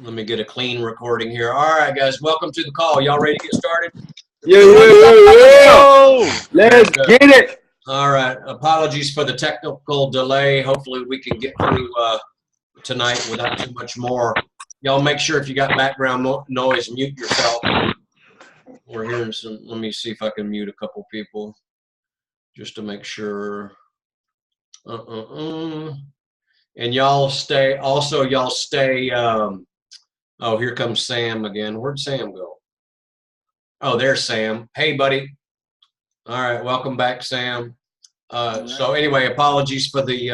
Let me get a clean recording here. All right, guys, welcome to the call. Y'all ready to get started? Yo! Let's get it. All right. Apologies for the technical delay. Hopefully we can get through tonight without too much more. Y'all make sure if you got background noise, mute yourself. We're hearing some. Let me see if I can mute a couple people just to make sure. And y'all stay. Also, y'all stay. Oh, here comes Sam again. Where'd Sam go? Oh, there's Sam. Hey, buddy. All right, welcome back, Sam. So anyway, apologies for the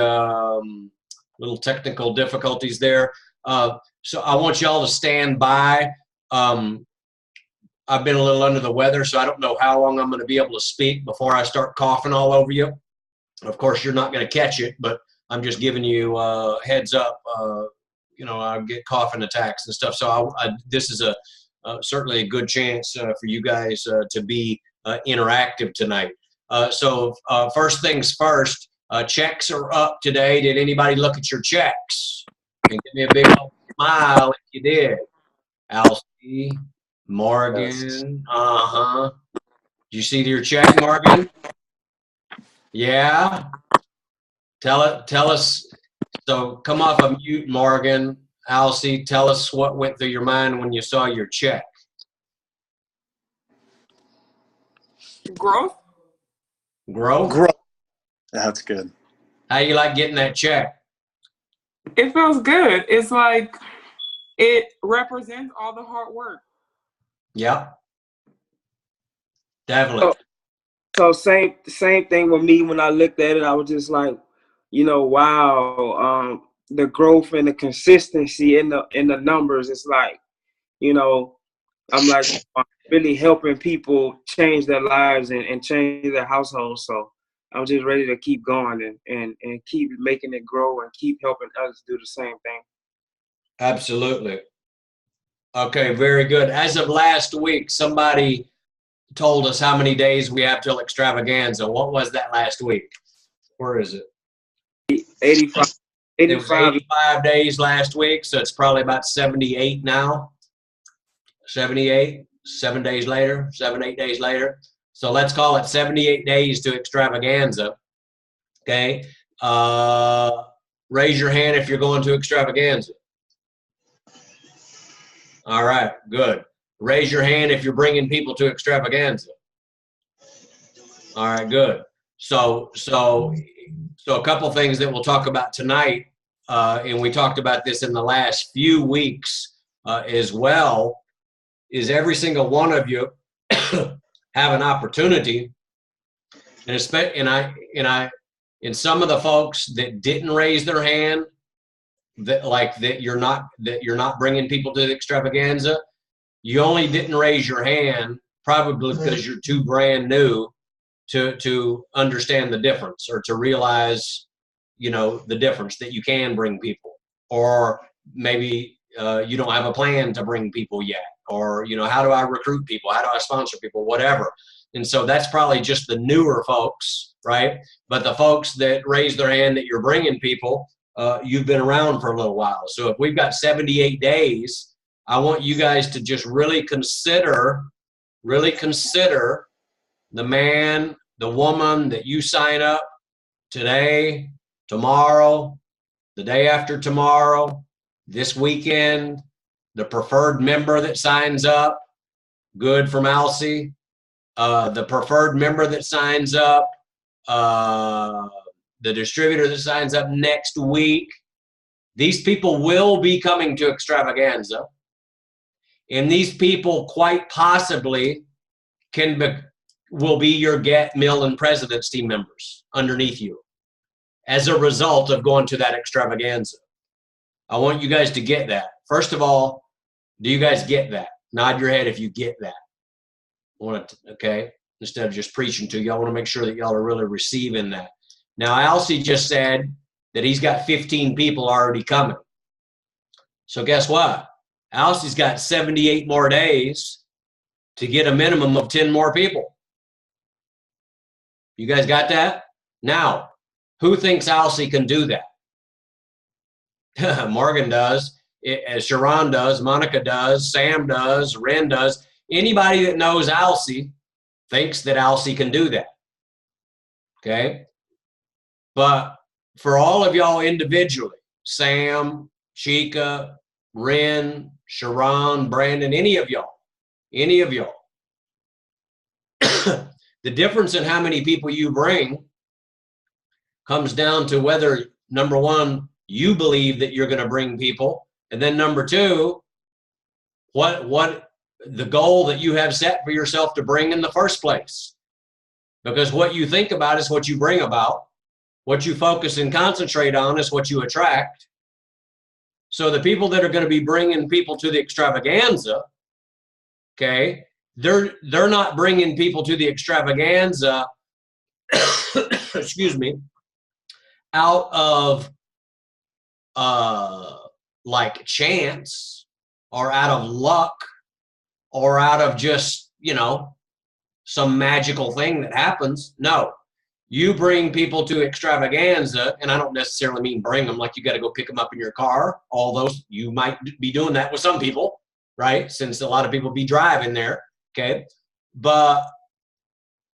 little technical difficulties there. So I want y'all to stand by. I've been a little under the weather, so I don't know how long I'm going to be able to speak before I start coughing all over you. Of course, you're not going to catch it, but I'm just giving you heads up. You know, I get coughing attacks and stuff. So this is certainly a good chance for you guys to be interactive tonight. So first things first, checks are up today. Did anybody look at your checks? And give me a big old smile if you did. Alcy, Morgan, Did you see your check, Morgan? Yeah. Tell us. So come off of mute, Morgan. Alcy, tell us what went through your mind when you saw your check. Growth. That's good. How you like getting that check? It feels good. It's like it represents all the hard work. Yep. Definitely. So same thing with me. When I looked at it, I was just like, wow, the growth and the consistency in the numbers. It's like, I'm like really helping people change their lives and change their households. So I'm just ready to keep going and keep making it grow and keep helping others do the same thing. Absolutely. Okay, very good. As of last week, somebody told us how many days we have till extravaganza. What was that last week? Where is it? 85. It was 85 days last week, so it's probably about 78 now. 78, 7 days later, 8 days later. So let's call it 78 days to extravaganza. Okay. Raise your hand if you're going to extravaganza. All right, good. Raise your hand if you're bringing people to extravaganza. All right, good. So a couple things that we'll talk about tonight, and we talked about this in the last few weeks as well, is every single one of you have an opportunity, and some of the folks that didn't raise their hand, that you're not bringing people to the extravaganza. You only didn't raise your hand probably because you're too brand new to understand the difference or to realize, the difference that you can bring people, or maybe you don't have a plan to bring people yet, or how do I recruit people? How do I sponsor people? Whatever. And so that's probably just the newer folks, right? But the folks that raise their hand that you're bringing people, you've been around for a little while. So if we've got 78 days, I want you guys to just really consider the man, the woman that you sign up today, tomorrow, the day after tomorrow, this weekend, the preferred member that signs up, good from Alcy, the preferred member that signs up, the distributor that signs up next week. These people will be coming to extravaganza. And these people quite possibly will be your Get Mill and President's team members underneath you as a result of going to that extravaganza. I want you guys to get that. First of all, do you guys get that? Nod your head if you get that. Okay? Instead of just preaching to you, I want to make sure that y'all are really receiving that. Now, Alcy just said that he's got 15 people already coming. So guess what? Alcy's got 78 more days to get a minimum of 10 more people. You guys got that? Now, who thinks Alcy can do that? Morgan does. as Sharon does, Monica does, Sam does, Ren does. Anybody that knows Alcee thinks that Alcee can do that. Okay? But for all of y'all individually, Sam, Chica, Ren, Sharon, Brandon, any of y'all, the difference in how many people you bring comes down to whether, number one, you believe that you're going to bring people, and then number two, what the goal that you have set for yourself to bring in the first place. Because what you think about is what you bring about. What you focus and concentrate on is what you attract. So the people that are going to be bringing people to the extravaganza, okay, they're not bringing people to the extravaganza, excuse me, out of like chance or out of luck or out of just, you know, some magical thing that happens. No, you bring people to extravaganza, and I don't necessarily mean bring them like you got to go pick them up in your car, although you might be doing that with some people, right? Since a lot of people be driving there, okay? But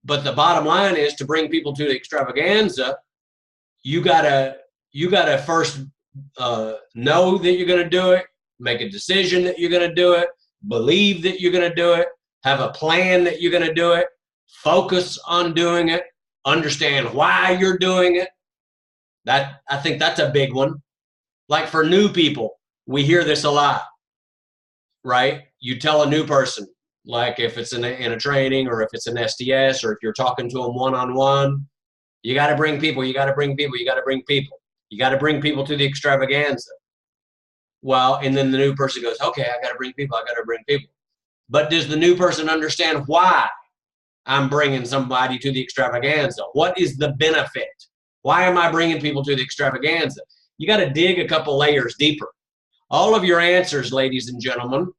the bottom line is, to bring people to the extravaganza, you gotta first know that you're gonna do it, make a decision that you're gonna do it, believe that you're gonna do it, have a plan that you're gonna do it, focus on doing it, understand why you're doing it. That, I think that's a big one. Like for new people, we hear this a lot, right? You tell a new person, like if it's in a training or if it's an STS or if you're talking to them one-on-one, you got to bring people, you got to bring people, you got to bring people. You got to bring people to the extravaganza. Well, and then the new person goes, okay, I got to bring people, I got to bring people. But does the new person understand why I'm bringing somebody to the extravaganza? What is the benefit? Why am I bringing people to the extravaganza? You got to dig a couple layers deeper. All of your answers, ladies and gentlemen,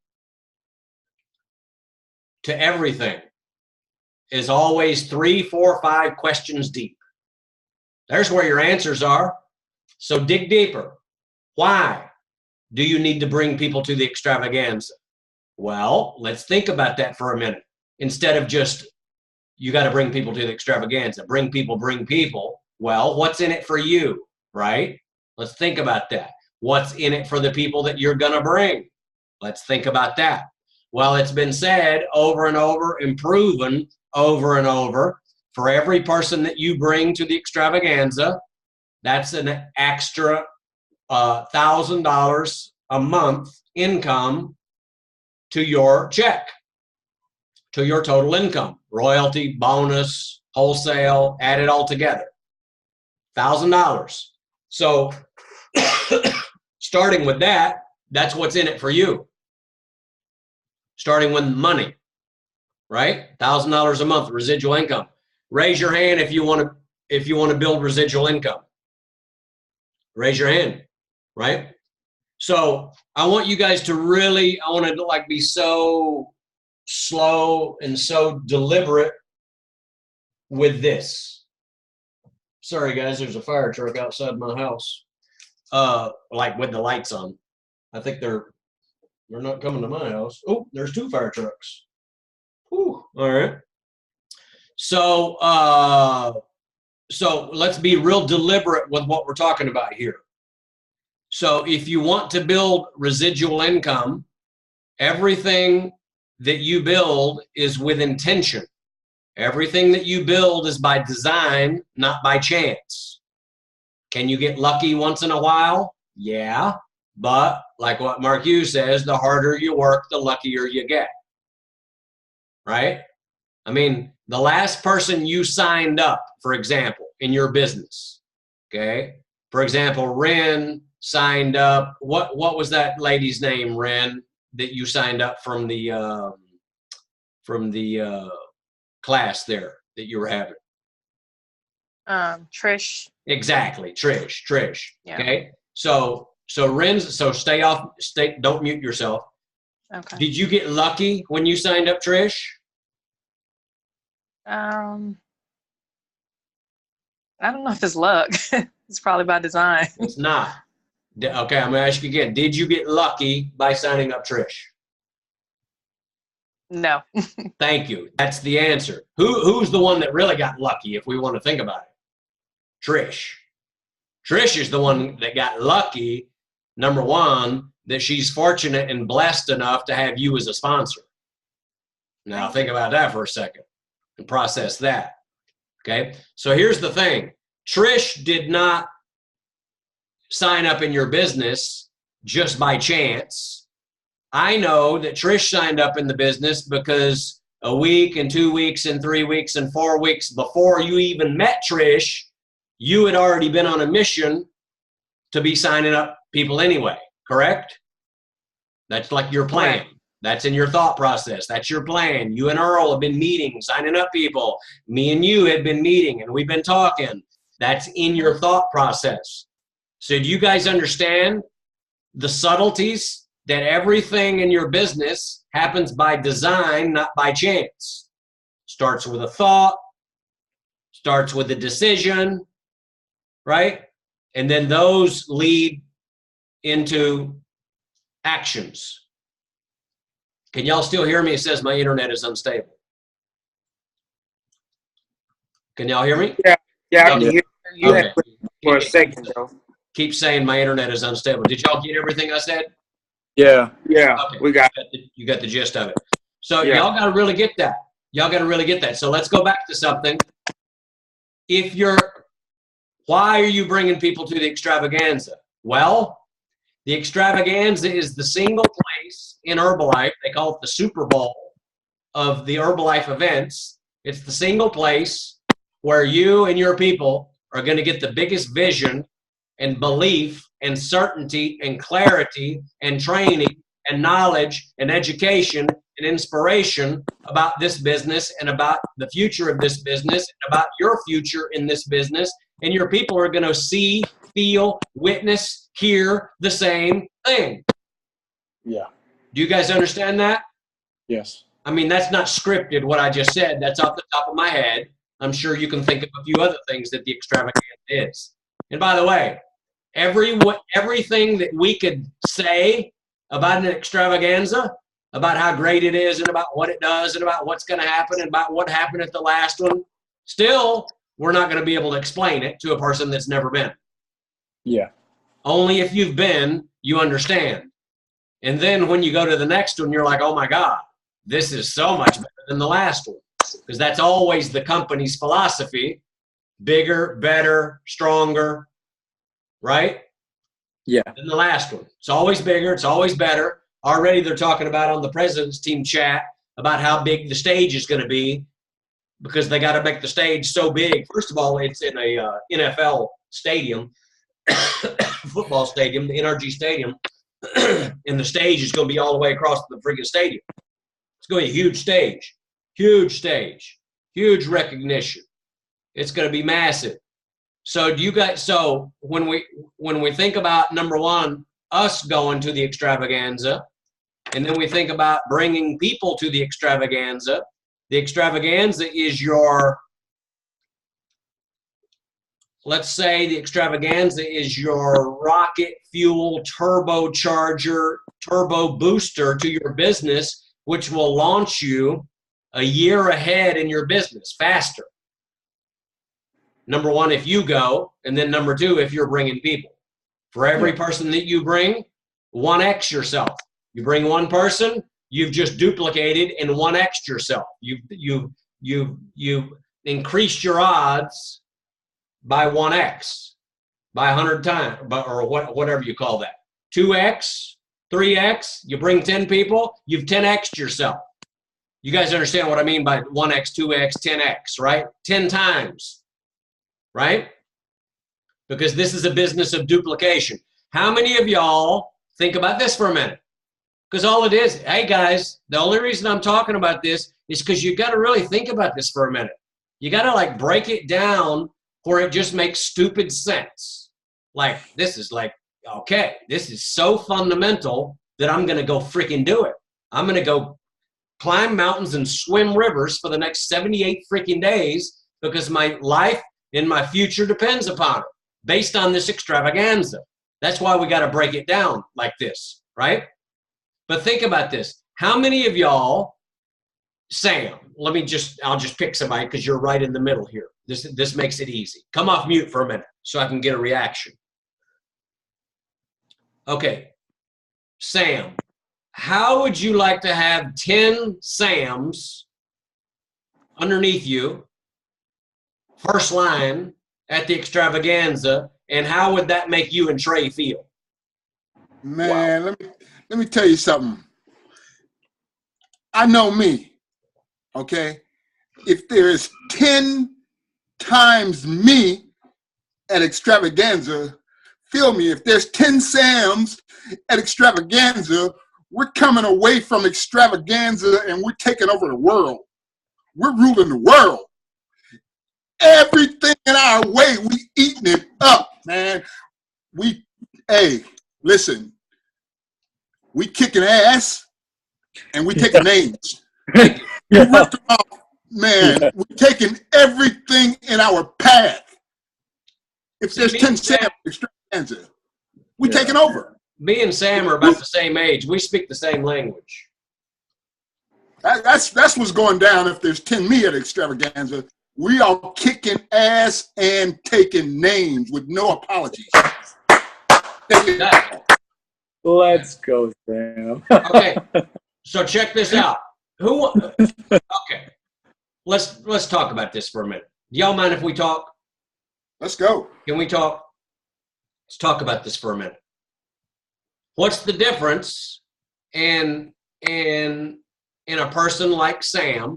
to everything is always 3, 4, 5 questions deep. There's where your answers are. So dig deeper. Why do you need to bring people to the extravaganza? Well, let's think about that for a minute. Instead of just, you got to bring people to the extravaganza. Bring people, bring people. Well, what's in it for you, right? Let's think about that. What's in it for the people that you're going to bring? Let's think about that. Well, it's been said over and over and proven over and over, for every person that you bring to the extravaganza, that's an extra $1,000 a month income to your check, to your total income, royalty, bonus, wholesale, add it all together, $1,000. So starting with that, that's what's in it for you. Starting with money, right? $1,000 a month residual income. Raise your hand if you want to build residual income. Raise your hand, right? So I want you guys to really, I want to like be so slow and so deliberate with this. Sorry guys, there's a fire truck outside my house, like with the lights on. I think they're not coming to my house. Oh, there's 2 fire trucks. Whew. All right. So let's be real deliberate with what we're talking about here. So if you want to build residual income, everything that you build is with intention. Everything that you build is by design, not by chance. Can you get lucky once in a while? Yeah. But like what Mark Hughes says, the harder you work, the luckier you get. Right? I mean, the last person you signed up, for example, in your business, okay? For example, Ren signed up. What was that lady's name, Ren, that you signed up from the class there that you were having? Trish. Exactly, Trish. Yeah. Okay, so Ren's, so don't mute yourself. Okay. Did you get lucky when you signed up, Trish? I don't know if it's luck. It's probably by design. It's not. Okay, I'm going to ask you again. Did you get lucky by signing up Trish? No. Thank you. That's the answer. Who's the one that really got lucky if we want to think about it? Trish. Trish is the one that got lucky, number one, that she's fortunate and blessed enough to have you as a sponsor. Now think about that for a second and process that. Okay? So here's the thing. Trish did not sign up in your business just by chance. I know that Trish signed up in the business because a week and 2 weeks and 3 weeks and 4 weeks before you even met Trish, you had already been on a mission to be signing up people anyway, correct? That's like your plan. Right. That's in your thought process. That's your plan. You and Earl have been meeting, signing up people. Me and you had been meeting and we've been talking. That's in your thought process. So do you guys understand the subtleties that everything in your business happens by design, not by chance? Starts with a thought, starts with a decision, right? And then those lead into actions. Can y'all still hear me? It says my internet is unstable. Can y'all hear me? Yeah, I can Okay. hear you Okay. for a second, though. Keep saying my internet is unstable. Did y'all get everything I said? Yeah. Yeah, Okay. we got You got the gist of it. So Yeah. y'all got to really get that. Y'all got to really get that. So let's go back to something. Why are you bringing people to the extravaganza? Well, the extravaganza is the single place in Herbalife. They call it the Super Bowl of the Herbalife events. It's the single place where you and your people are going to get the biggest vision and belief and certainty and clarity and training and knowledge and education and inspiration about this business and about the future of this business and about your future in this business. And your people are going to see, feel, witness, hear the same thing. Yeah. Do you guys understand that? Yes. I mean, that's not scripted, what I just said. That's off the top of my head. I'm sure you can think of a few other things that the extravaganza is. And by the way, everything that we could say about an extravaganza, about how great it is and about what it does and about what's going to happen and about what happened at the last one, still, we're not going to be able to explain it to a person that's never been. Yeah. Only if you've been, you understand. And then when you go to the next one, you're like, oh my God, this is so much better than the last one. Because that's always the company's philosophy. Bigger, better, stronger, right? Yeah. Than the last one. It's always bigger. It's always better. Already they're talking about on the president's team chat about how big the stage is going to be because they got to make the stage so big. First of all, it's in a NFL stadium, football stadium, the NRG Stadium, and the stage is going to be all the way across the freaking stadium. It's going to be a huge stage, huge recognition. It's going to be massive. So do you guys? So when we think about number one, us going to the extravaganza, and then we think about bringing people to the extravaganza. The extravaganza is your, let's say the extravaganza is your rocket fuel turbocharger, turbo booster to your business, which will launch you a year ahead in your business faster. Number one, if you go, and then number two, if you're bringing people. For every person that you bring, 1x yourself. You bring one person, you've just duplicated and 1x yourself. You've increased your odds by 1x, by 100 times, or whatever you call that. 2x, 3x, you bring 10 people, you've 10x'd yourself. You guys understand what I mean by 1x, 2x, 10x, right? 10 times, right? Because this is a business of duplication. How many of y'all think about this for a minute? Because all it is, hey guys, the only reason I'm talking about this is because you got to really think about this for a minute. You got to like break it down where it just makes stupid sense. Like this is like, okay, this is so fundamental that I'm going to go freaking do it. I'm going to go climb mountains and swim rivers for the next 78 freaking days because my life and my future depends upon it based on this extravaganza. That's why we got to break it down like this, right? But think about this. How many of y'all, Sam, I'll just pick somebody because you're right in the middle here. This makes it easy. Come off mute for a minute so I can get a reaction. Okay, Sam, how would you like to have 10 Sams underneath you, first line at the extravaganza, and how would that make you and Trey feel? Man, let me tell you something. I know me, okay? If there's 10 times me at extravaganza, feel me, if there's 10 Sams at extravaganza, we're coming away from extravaganza and we're taking over the world. We're ruling the world. Everything in our way, we eating it up, man. Hey, listen, we kicking ass and we taking names. We ripped them off, man. We're taking everything in our path. If there's 10 Sam extravaganza, we taking over. Me and Sam are about the same age. We speak the same language. That's what's going down. If there's 10 me at extravaganza, we are kicking ass and taking names with no apologies. Exactly. Let's go, Sam. Okay, so check this out. Okay, let's talk about this for a minute. Do y'all mind if we talk? Let's go. Can we talk? Let's talk about this for a minute. What's the difference in a person like Sam?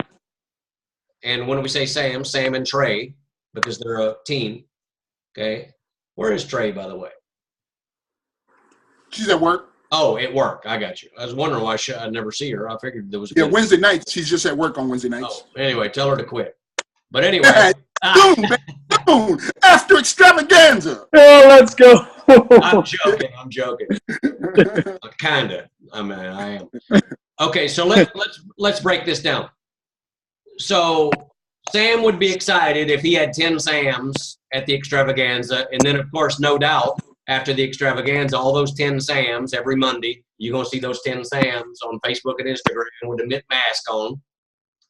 And when we say Sam, Sam and Trey, because they're a team. Okay, where is Trey, by the way? She's at work. Oh, at work. I got you. I was wondering why I never see her. I figured there was a Wednesday nights. She's just at work on Wednesday nights. Oh, anyway, tell her to quit. But anyway. Soon, after extravaganza. Oh, let's go. I'm joking. Kinda. I mean, I am. Okay, so let's break this down. So Sam would be excited if he had 10 Sams at the extravaganza, and then of course, no doubt, after the extravaganza, all those 10 Sams every Monday, you're gonna see those 10 Sams on Facebook and Instagram with a Mint Mask on,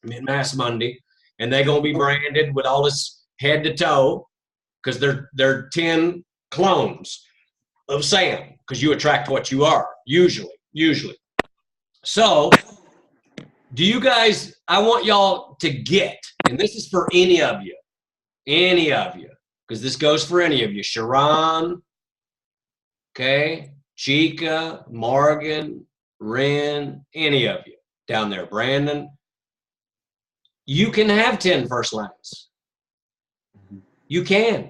Mint Mask Monday, and they're gonna be branded with all this head to toe, because they're 10 clones of Sam, because you attract what you are, usually. So, do you guys, I want y'all to get, and this is for any of you, because this goes for any of you, Sharon, okay, Chica, Morgan, Ren, any of you down there, Brandon, you can have 10 first lines. You can.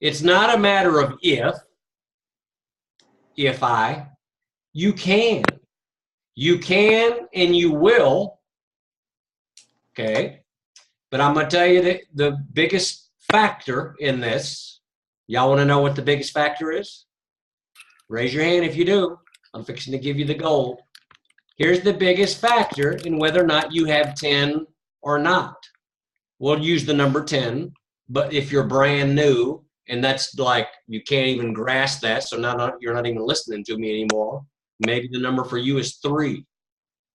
It's not a matter of you can. You can and you will. Okay. But I'm going to tell you that the biggest factor in this, y'all want to know what the biggest factor is? Raise your hand if you do. I'm fixing to give you the gold. Here's the biggest factor in whether or not you have 10 or not. We'll use the number 10, but if you're brand new, and that's like, you can't even grasp that, so now you're not even listening to me anymore, maybe the number for you is 3.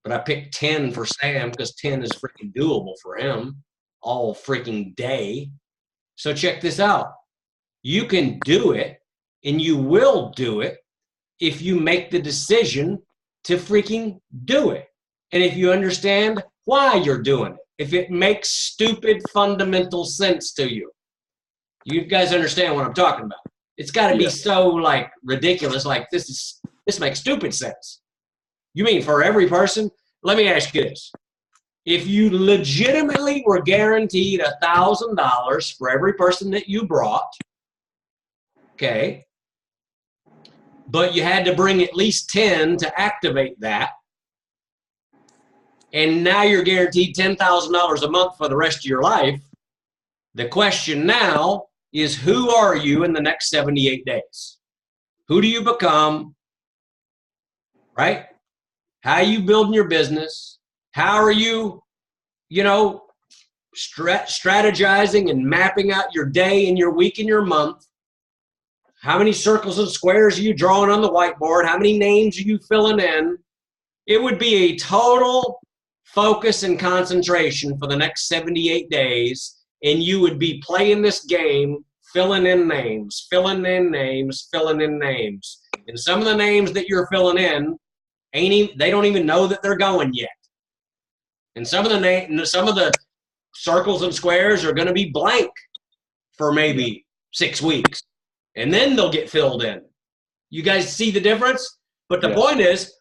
But I picked 10 for Sam because 10 is freaking doable for him all freaking day. So check this out. You can do it, and you will do it if you make the decision to freaking do it. And if you understand why you're doing it. If it makes stupid fundamental sense to you. You guys understand what I'm talking about. It's got to be so like ridiculous, like this makes stupid sense. You mean for every person? Let me ask you this. If you legitimately were guaranteed $1,000 for every person that you brought, okay, but you had to bring at least 10 to activate that, and now you're guaranteed $10,000 a month for the rest of your life, the question now is, who are you in the next 78 days? Who do you become, right? How are you building your business? How are you, strategizing and mapping out your day and your week and your month how many circles and squares are you drawing on the whiteboard? How many names are you filling in? It would be a total focus and concentration for the next 78 days, and you would be playing this game, filling in names, filling in names, filling in names. And some of the names that you're filling in, they don't even know that they're going yet. And some of the circles and squares are going to be blank for maybe 6 weeks, and then they'll get filled in. You guys see the difference? But the point is,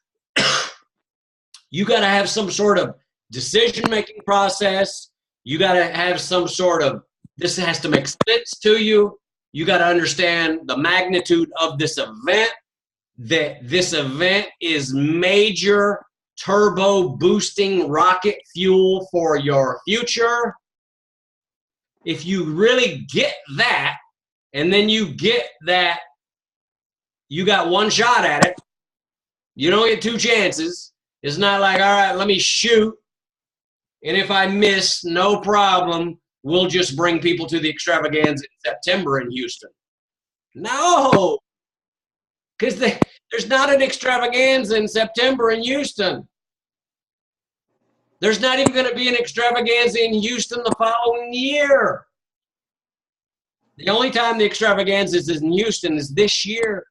you got to have some sort of decision-making process. You got to have some sort of, this has to make sense to you. You got to understand the magnitude of this event, that this event is major turbo boosting rocket fuel for your future. If you really get that, and then you get that you got one shot at it, you don't get 2 chances. It's not like, all right, let me shoot, and if I miss, no problem, we'll just bring people to the extravaganza in September in Houston. No, because there's not an extravaganza in September in Houston. There's not even going to be an extravaganza in Houston the following year. The only time the extravaganza is in Houston is this year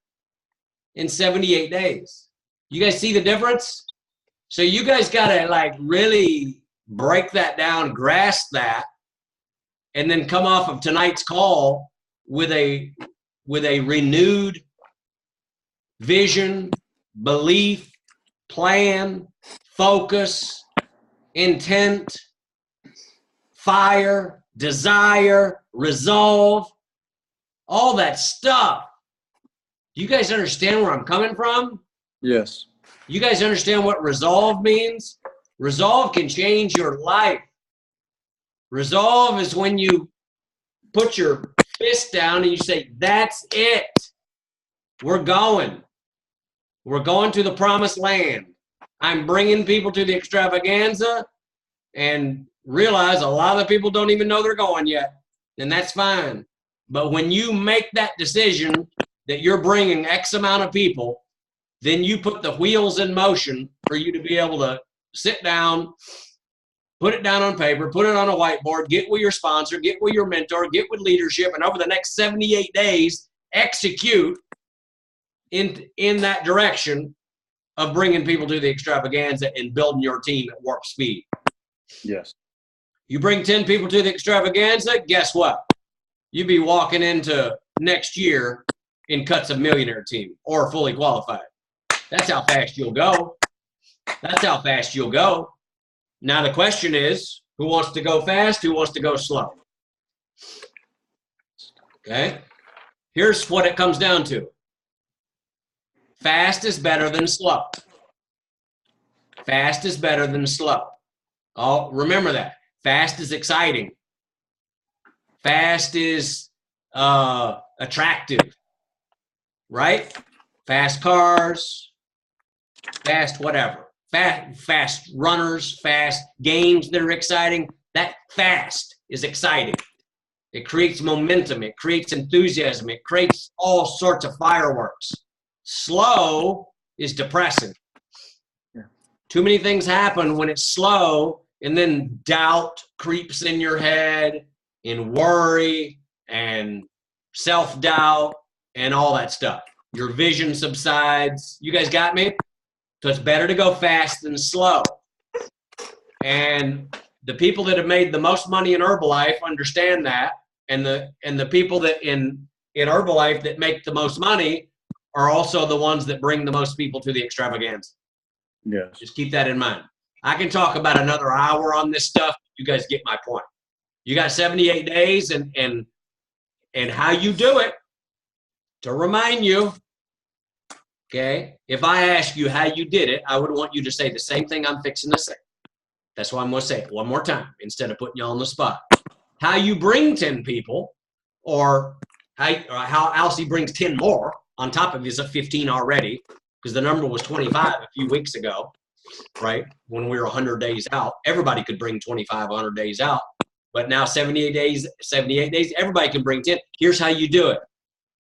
in 78 days. You guys see the difference? So you guys got to like really break that down, grasp that, and then come off of tonight's call with a renewed vision, belief, plan, focus, intent, fire, desire, resolve, all that stuff. Do you guys understand where I'm coming from? Yes. You guys understand what resolve means? Resolve can change your life. Resolve is when you put your fist down and you say, that's it. We're going. We're going to the promised land. I'm bringing people to the extravaganza, and realize a lot of the people don't even know they're going yet, and that's fine. But when you make that decision that you're bringing X amount of people, then you put the wheels in motion for you to be able to sit down, put it down on paper, put it on a whiteboard, get with your sponsor, get with your mentor, get with leadership, and over the next 78 days, execute in that direction of bringing people to the extravaganza and building your team at warp speed. Yes. You bring 10 people to the extravaganza, guess what? You'd be walking into next year in Cuts a Millionaire team or fully qualified. That's how fast you'll go. That's how fast you'll go. Now the question is, who wants to go fast? Who wants to go slow? Okay? Here's what it comes down to. Fast is better than slow. Fast is better than slow. Oh, remember that. Fast is exciting. Fast is attractive. Right? Fast cars, fast whatever. Fast runners, fast games that are exciting. That fast is exciting. It creates momentum. It creates enthusiasm. It creates all sorts of fireworks. Slow is depressing. Yeah. Too many things happen when it's slow, and then doubt creeps in your head, and worry, and self-doubt, and all that stuff. Your vision subsides. You guys got me? So it's better to go fast than slow. And the people that have made the most money in Herbalife understand that. And the people that in Herbalife that make the most money are also the ones that bring the most people to the extravaganza. Yes. Just keep that in mind. I can talk about another hour on this stuff. You guys get my point. You got 78 days, and how you do it. To remind you, okay, if I ask you how you did it, I would want you to say the same thing I'm fixing to say. That's why I'm going to say it one more time instead of putting you on the spot. How you bring 10 people, or how Alcy brings 10 more on top of his 15 already, because the number was 25 a few weeks ago, right? When we were 100 days out, everybody could bring 25, 100 days out. But now 78 days, everybody can bring 10. Here's how you do it.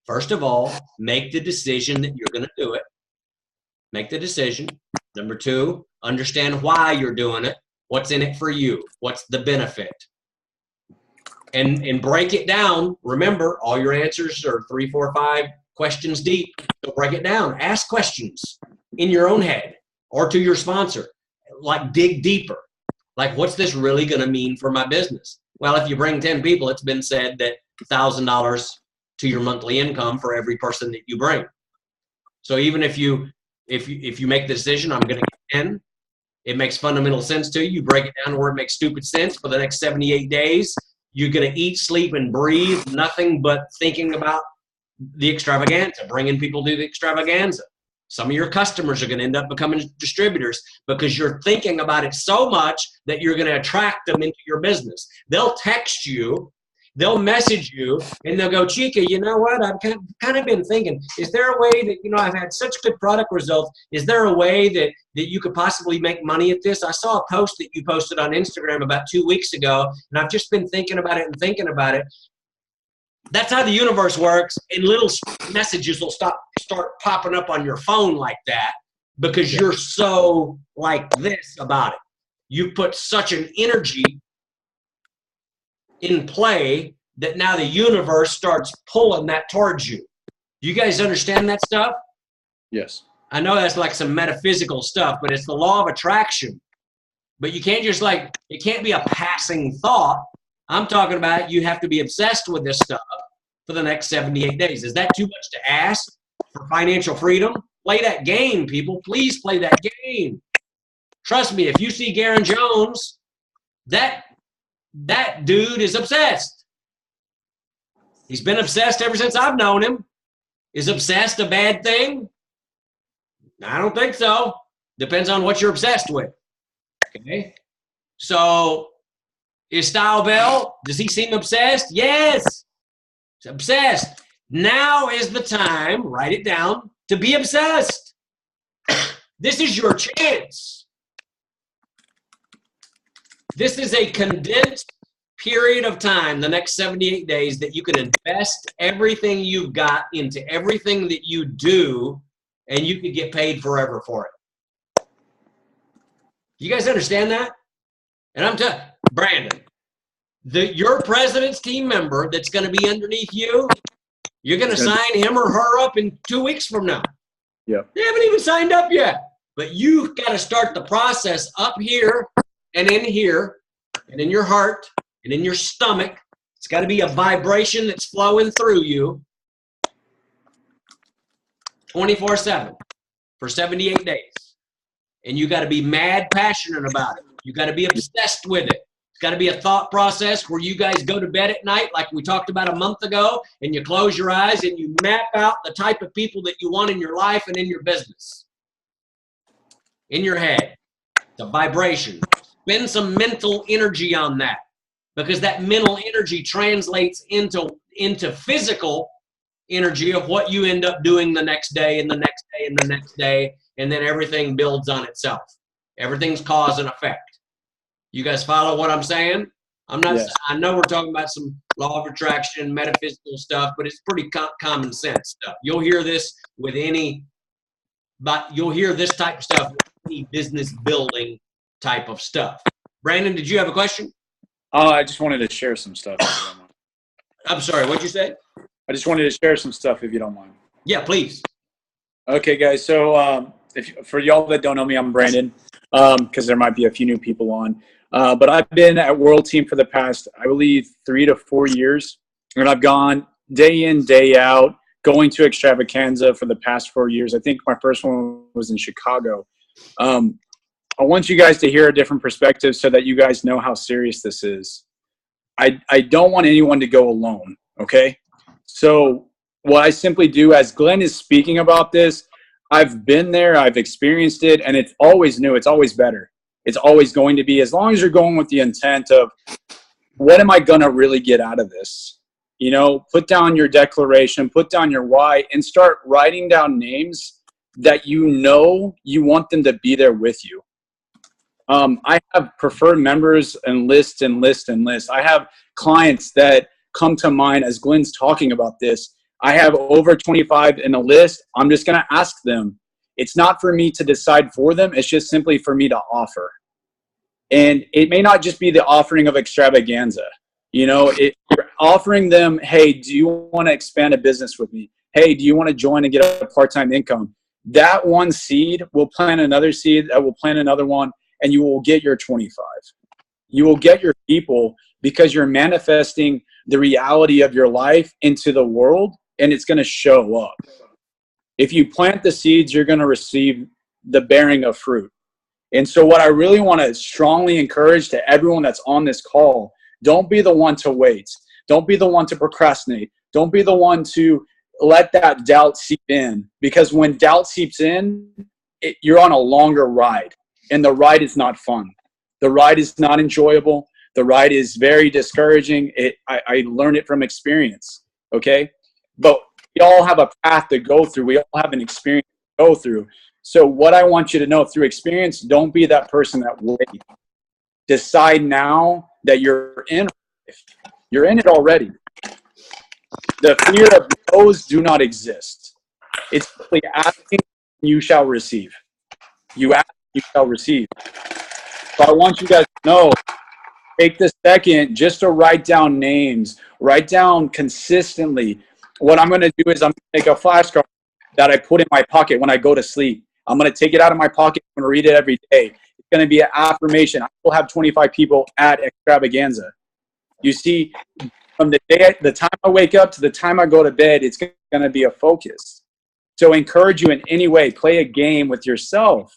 First of all, make the decision that you're going to do it. Make the decision. Number two, understand why you're doing it. What's in it for you? What's the benefit? And break it down. Remember, all your answers are 3, 4, 5 questions deep. So break it down. Ask questions in your own head or to your sponsor. Like, dig deeper. Like, what's this really going to mean for my business? Well, if you bring 10 people, it's been said that $1,000 to your monthly income for every person that you bring. So even if you make the decision, I'm going to get 10, it makes fundamental sense to you. You break it down to where it makes stupid sense. For the next 78 days, you're going to eat, sleep, and breathe nothing but thinking about the extravaganza, bringing people to the extravaganza. Some of your customers are going to end up becoming distributors because you're thinking about it so much that you're going to attract them into your business. They'll text you, they'll message you, and they'll go, Chica, you know what? I've kind of been thinking, is there a way that, I've had such good product results. Is there a way that you could possibly make money at this? I saw a post that you posted on Instagram about 2 weeks ago, and I've just been thinking about it and thinking about it. That's how the universe works, and little messages will start popping up on your phone like that because you're so like this about it. You put such an energy in play that now the universe starts pulling that towards you. You guys understand that stuff? Yes. I know that's like some metaphysical stuff, but it's the law of attraction. But you can't just it can't be a passing thought. I'm talking about you have to be obsessed with this stuff for the next 78 days. Is that too much to ask for financial freedom? Play that game, people. Please play that game. Trust me, if you see Garen Jones, that dude is obsessed. He's been obsessed ever since I've known him. Is obsessed a bad thing? I don't think so. Depends on what you're obsessed with. Okay? So, is Style Bell, does he seem obsessed? Yes. He's obsessed. Now is the time, write it down, to be obsessed. This is your chance. This is a condensed period of time, the next 78 days, that you can invest everything you've got into everything that you do, and you could get paid forever for it. You guys understand that? And I'm telling Brandon, your president's team member that's going to be underneath you, you're going to sign him or her up in 2 weeks from now. Yep. They haven't even signed up yet. But you've got to start the process up here and in here and in your heart and in your stomach. It's got to be a vibration that's flowing through you 24/7 for 78 days. And you got to be mad passionate about it. You got to be obsessed with it. It's got to be a thought process where you guys go to bed at night like we talked about a month ago, and you close your eyes and you map out the type of people that you want in your life and in your business. In your head. The vibration. Spend some mental energy on that, because that mental energy translates into physical energy of what you end up doing the next day and the next day and the next day, and then everything builds on itself. Everything's cause and effect. You guys follow what I'm saying? Yes. I know we're talking about some law of attraction, metaphysical stuff, but it's pretty common sense stuff. You'll hear this you'll hear this type of stuff with any business building type of stuff. Brandon, did you have a question? I just wanted to share some stuff. If you don't mind. I'm sorry, what'd you say? I just wanted to share some stuff if you don't mind. Yeah, please. Okay, guys. So for y'all that don't know me, I'm Brandon, because there might be a few new people on. But I've been at World Team for the past, I believe, 3 to 4 years. And I've gone day in, day out, going to Extravaganza for the past 4 years. I think my first one was in Chicago. I want you guys to hear a different perspective so that you guys know how serious this is. I don't want anyone to go alone, okay? So what I simply do, as Glenn is speaking about this, I've been there, I've experienced it, and it's always new. It's always better. It's always going to be, as long as you're going with the intent of, what am I going to really get out of this? You know, put down your declaration, put down your why, and start writing down names that you know you want them to be there with you. I have preferred members and lists and lists and lists. I have clients that come to mind as Glenn's talking about this. I have over 25 in the list. I'm just going to ask them. It's not for me to decide for them. It's just simply for me to offer. And it may not just be the offering of extravaganza. You know, you're offering them, hey, do you want to expand a business with me? Hey, do you want to join and get a part-time income? That one seed will plant another seed, that will plant another one, and you will get your 25. You will get your people because you're manifesting the reality of your life into the world, and it's going to show up. If you plant the seeds, you're going to receive the bearing of fruit. And so what I really want to strongly encourage to everyone that's on this call, don't be the one to wait. Don't be the one to procrastinate. Don't be the one to let that doubt seep in. Because when doubt seeps in, you're on a longer ride. And the ride is not fun. The ride is not enjoyable. The ride is very discouraging. I learned it from experience, okay? But we all have a path to go through. We all have an experience to go through. So what I want you to know through experience, don't be that person that waits. Decide now that you're in it. You're in it already. The fear of no's do not exist. It's simply asking, you shall receive. You ask, you shall receive. So I want you guys to know, take this second just to write down names. Write down consistently. What I'm going to do is I'm going to take a flashcard that I put in my pocket when I go to sleep. I'm going to take it out of my pocket and read it every day. It's going to be an affirmation. I will have 25 people at Extravaganza. You see, from the time I wake up to the time I go to bed, it's going to be a focus. So encourage you in any way. Play a game with yourself,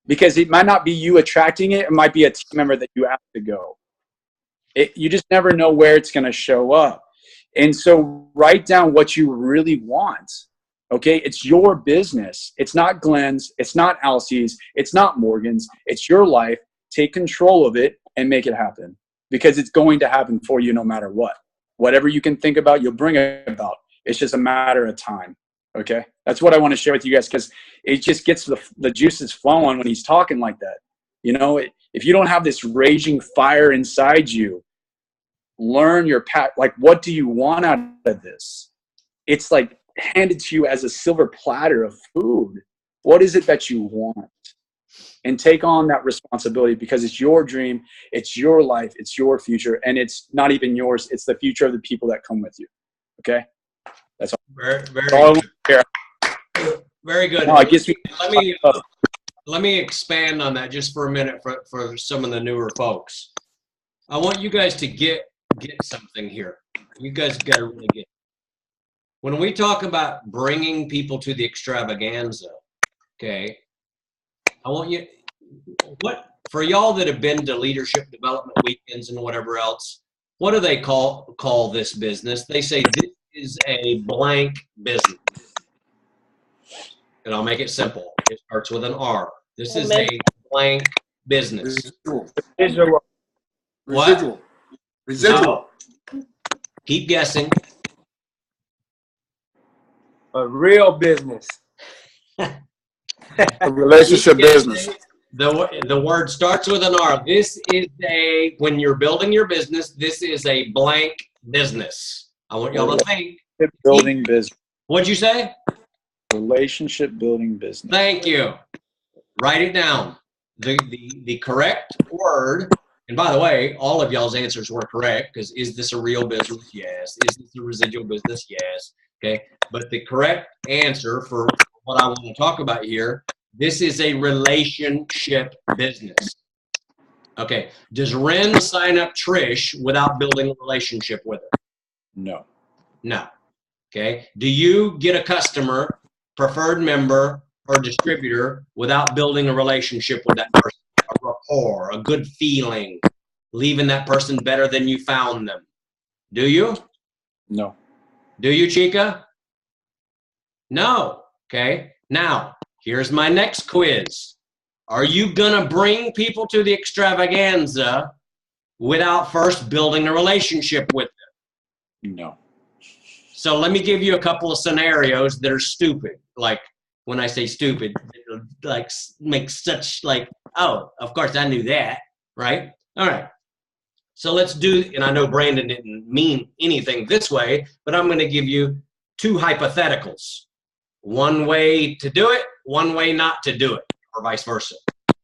because it might not be you attracting it. It might be a team member that you have to go. You just never know where it's going to show up. And so write down what you really want. Okay, it's your business. It's not Glenn's. It's not Alcie's. It's not Morgan's. It's your life. Take control of it and make it happen, because it's going to happen for you no matter what. Whatever you can think about, you'll bring it about. It's just a matter of time. Okay, that's what I want to share with you guys, because it just gets the juices flowing when he's talking like that. You know, if you don't have this raging fire inside you, learn your path. Like, what do you want out of this? It's like handed to you as a silver platter of food. What is it that you want? And take on that responsibility, because it's your dream, it's your life, it's your future, and it's not even yours. It's the future of the people that come with you. Okay, that's all. Very good. No, I guess let me expand on that just for a minute for some of the newer folks. I want you guys to get something here. You guys got to really get. When we talk about bringing people to the extravaganza, okay, I want you, for y'all that have been to leadership development weekends and whatever else, what do they call this business? They say this is a blank business. And I'll make it simple. It starts with an R. This is a blank business. Residual. What? Residual. No. Keep guessing. A real business. A relationship business. The word starts with an R. This is when you're building your business, this is a blank business. I want y'all to think. Building business. What'd you say? Relationship building business. Thank you. Write it down. The correct word, and by the way, all of y'all's answers were correct, because is this a real business? Yes. Is this a residual business? Yes. Okay. But the correct answer for what I want to talk about here, this is a relationship business. Okay. Does Ren sign up Trish without building a relationship with her? No. No. Okay. Do you get a customer, preferred member, or distributor without building a relationship with that person? A rapport, a good feeling, leaving that person better than you found them. Do you? No. Do you, Chica? No. Okay. Now, here's my next quiz. Are you going to bring people to the extravaganza without first building a relationship with them? No. So let me give you a couple of scenarios that are stupid. Like, when I say stupid, like make such like, oh, of course I knew that, right? All right. So let's do, and I know Brandon didn't mean anything this way, but I'm going to give you two hypotheticals. One way to do it, one way not to do it, or vice versa.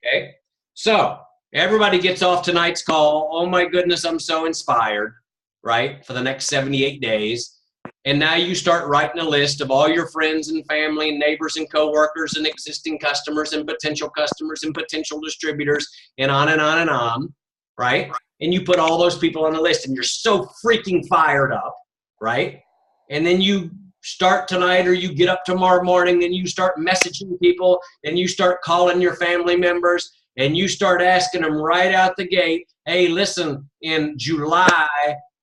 Okay? So everybody gets off tonight's call. Oh my goodness, I'm so inspired, right? For the next 78 days. And now you start writing a list of all your friends and family and neighbors and coworkers and existing customers and potential distributors and on and on and on, right? And you put all those people on the list and you're so freaking fired up, right? And then you start tonight or you get up tomorrow morning and you start messaging people and you start calling your family members and you start asking them right out the gate, hey, listen,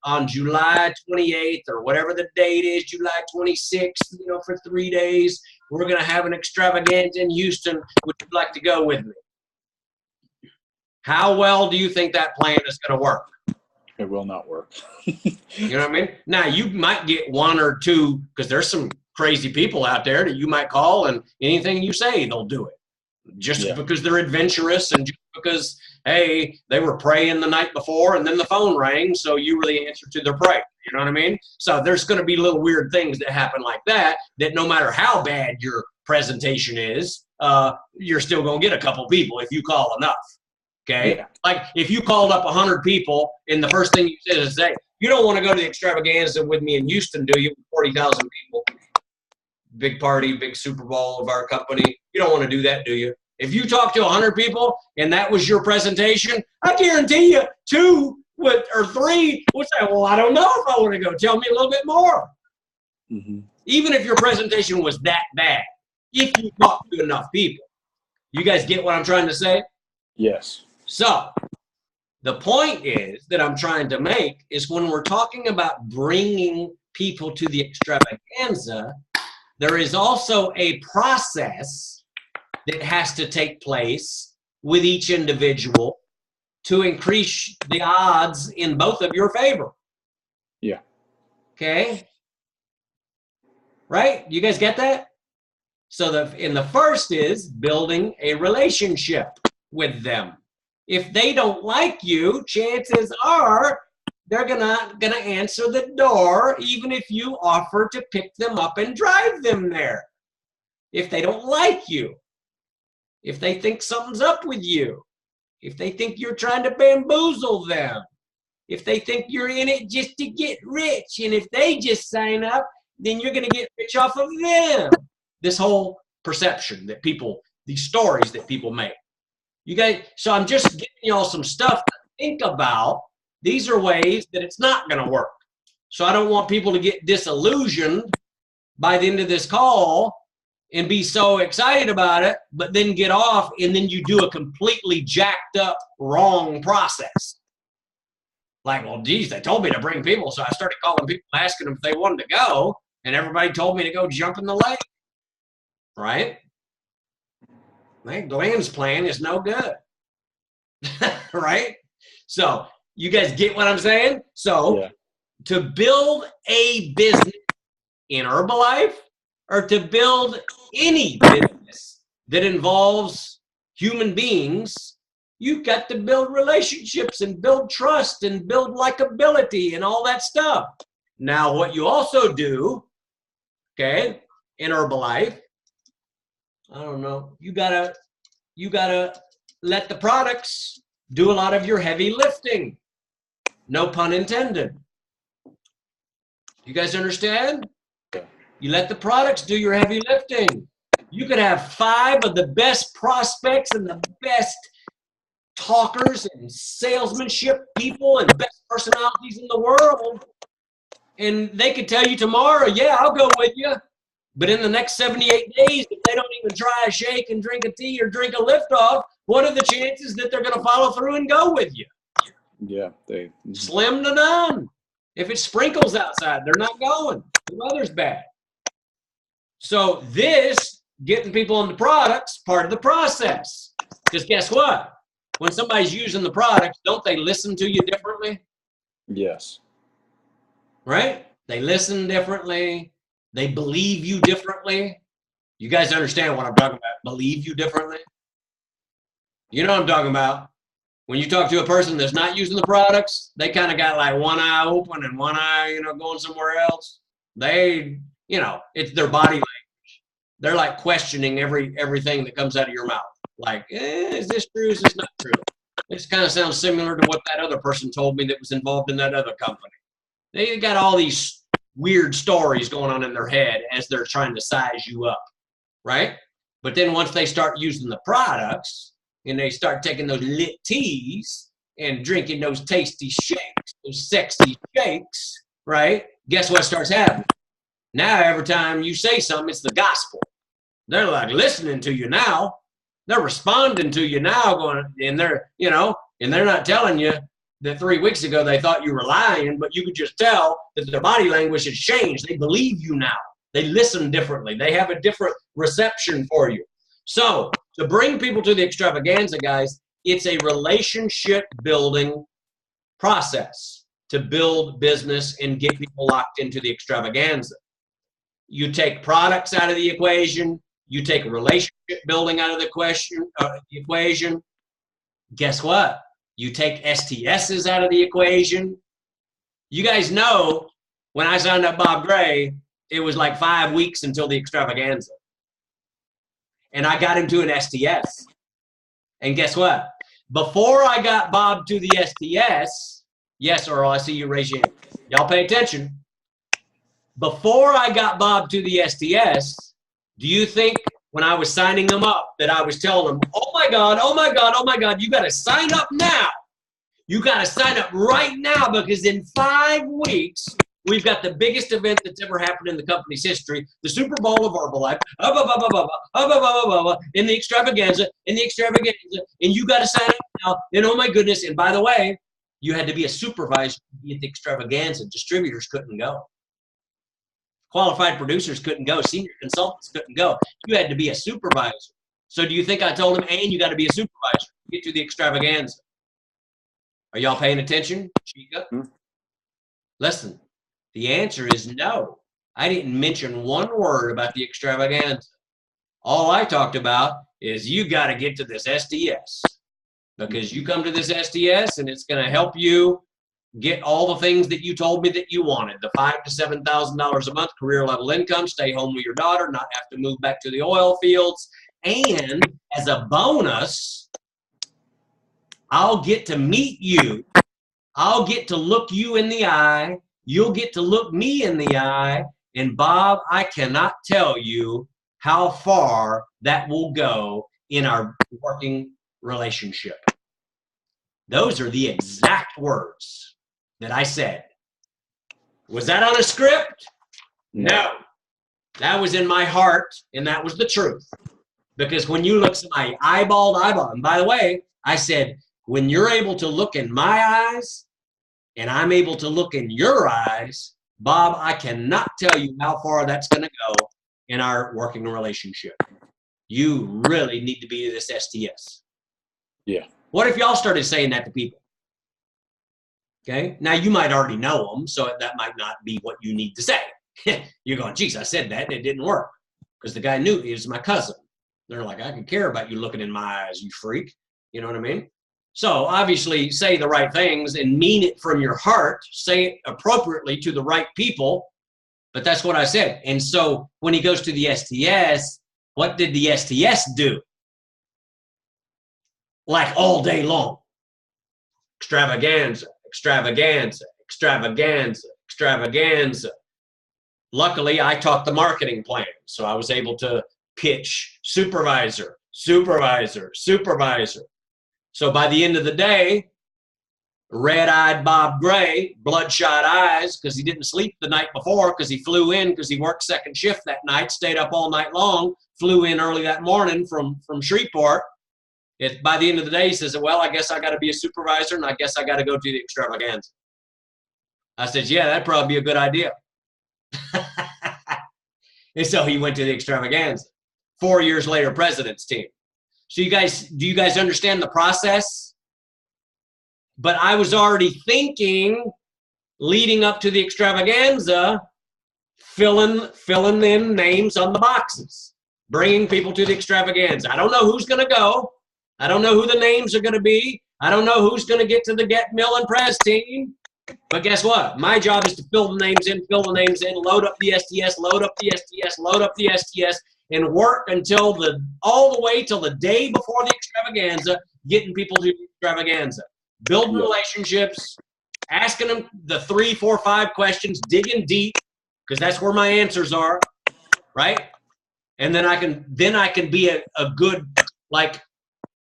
on July 28th or whatever the date is, July 26th, for 3 days, we're going to have an extravaganza in Houston. Would you like to go with me? How well do you think that plan is going to work? It will not work. You know what I mean? Now, you might get one or two, because there's some crazy people out there that you might call, and anything you say, they'll do it. Just because they're adventurous and just because, hey, they were praying the night before and then the phone rang, so you really answered to their prayer. You know what I mean? So there's going to be little weird things that happen like that no matter how bad your presentation is, you're still going to get a couple people if you call enough. Okay? Yeah. Like if you called up 100 people and the first thing you said is, hey, you don't want to go to the extravaganza with me in Houston, do you? 40,000 people. Big party, big Super Bowl of our company. You don't want to do that, do you? If you talk to 100 people and that was your presentation, I guarantee you 2 or 3 would say, well, I don't know if I want to go. Tell me a little bit more. Mm-hmm. Even if your presentation was that bad, if you talk to enough people. You guys get what I'm trying to say? Yes. So the point is that I'm trying to make is when we're talking about bringing people to the extravaganza, there is also a process that has to take place with each individual to increase the odds in both of your favor. Yeah. Okay? Right? You guys get that? So the first is building a relationship with them. If they don't like you, chances are they're gonna answer the door even if you offer to pick them up and drive them there. If they don't like you, if they think something's up with you, if they think you're trying to bamboozle them, if they think you're in it just to get rich, and if they just sign up, then you're gonna get rich off of them. This whole perception that these stories that people make. You guys, so I'm just giving y'all some stuff to think about. These are ways that it's not going to work. So I don't want people to get disillusioned by the end of this call and be so excited about it, but then get off and then you do a completely jacked up wrong process. Like, well, geez, they told me to bring people, so I started calling people, asking them if they wanted to go, and everybody told me to go jump in the lake. Right? Glenn's plan is no good. Right? So you guys get what I'm saying? So to build a business in Herbalife or to build any business that involves human beings, you've got to build relationships and build trust and build likability and all that stuff. Now, what you also do, okay, in Herbalife, I don't know, you gotta let the products do a lot of your heavy lifting. No pun intended. You guys understand? You let the products do your heavy lifting. You could have 5 of the best prospects and the best talkers and salesmanship people and best personalities in the world. And they could tell you tomorrow, yeah, I'll go with you. But in the next 78 days, if they don't even try a shake and drink a tea or drink a liftoff, what are the chances that they're going to follow through and go with you? Yeah, Slim to none. If it sprinkles outside, they're not going. The weather's bad. So this, getting people on the products, part of the process. Because guess what? When somebody's using the products, don't they listen to you differently? Yes. Right? They listen differently. They believe you differently. You guys understand what I'm talking about? Believe you differently? You know what I'm talking about. When you talk to a person that's not using the products, they kind of got like one eye open and one eye, going somewhere else. They you know, it's their body language. They're like questioning everything that comes out of your mouth. Like, is this true? Is this not true? This kind of sounds similar to what that other person told me that was involved in that other company. They got all these weird stories going on in their head as they're trying to size you up, right? But then once they start using the products and they start taking those lit teas and drinking those tasty shakes, those sexy shakes, right? Guess what starts happening? Now every time you say something, it's the gospel. They're like listening to you now. They're responding to you now, going, and they're, you know, and they're not telling you that 3 weeks ago they thought you were lying, but you could just tell that their body language has changed. They believe you now. They listen differently. They have a different reception for you. So to bring people to the extravaganza, guys, it's a relationship building process to build business and get people locked into the extravaganza. You take products out of the equation. You take relationship building out of the equation. Guess what? You take STSs out of the equation. You guys know when I signed up Bob Gray, it was like 5 weeks until the extravaganza. And I got him to an STS. And guess what? Before I got Bob to the STS, yes, Earl, I see you raise your hand. Y'all pay attention. Before I got Bob to the STS, do you think when I was signing them up that I was telling them, oh my God, oh my God, oh my God, you got to sign up now. You got to sign up right now because in 5 weeks, we've got the biggest event that's ever happened in the company's history, the Super Bowl of Herbalife, in the extravaganza, and you got to sign up now. And oh my goodness, and by the way, you had to be a supervisor to be at the extravaganza. Distributors couldn't go. Qualified producers couldn't go. Senior consultants couldn't go. You had to be a supervisor. So do you think I told them, and you got to be a supervisor to get to the extravaganza? Are y'all paying attention, Chica? Listen, the answer is no. I didn't mention one word about the extravaganza. All I talked about is you got to get to this STS because you come to this STS and it's going to help you get all the things that you told me that you wanted, the $5,000 to $7,000 a month career level income, stay home with your daughter, not have to move back to the oil fields. And as a bonus, I'll get to meet you. I'll get to look you in the eye. You'll get to look me in the eye. And Bob, I cannot tell you how far that will go in our working relationship. Those are the exact words that I said. Was that on a script? No. That was in my heart, and that was the truth. Because when you look at my eyeball to eyeball, and by the way, I said, when you're able to look in my eyes, and I'm able to look in your eyes, Bob, I cannot tell you how far that's going to go in our working relationship. You really need to be this STS. Yeah. What if y'all started saying that to people? Okay. Now you might already know them, so that might not be what you need to say. You're going, geez, I said that and it didn't work because the guy knew he was my cousin. They're like, I can care about you looking in my eyes, you freak. You know what I mean? So obviously say the right things and mean it from your heart. Say it appropriately to the right people. But that's what I said. And so when he goes to the STS, what did the STS do? Like all day long. Extravaganza, extravaganza, extravaganza, extravaganza. Luckily, I taught the marketing plan. So I was able to pitch supervisor, supervisor, supervisor. So by the end of the day, red-eyed Bob Gray, bloodshot eyes because he didn't sleep the night before because he flew in because he worked second shift that night, stayed up all night long, flew in early that morning from Shreveport. By the end of the day, he says, well, I guess I got to be a supervisor and I guess I got to go to the extravaganza. I said, yeah, that'd probably be a good idea. And so he went to the extravaganza. 4 years later, president's team. So do you guys understand the process? But I was already thinking, leading up to the extravaganza, filling in names on the boxes, bringing people to the extravaganza. I don't know who's going to go. I don't know who the names are going to be. I don't know who's going to get to the Get Mill and Press team. But guess what? My job is to fill the names in, load up the STS, load up the STS, load up the STS, and work until all the way till the day before the extravaganza, getting people to the extravaganza. Building relationships, asking them the 3, 4, 5 questions, digging deep, because that's where my answers are, right? And then I can be a good like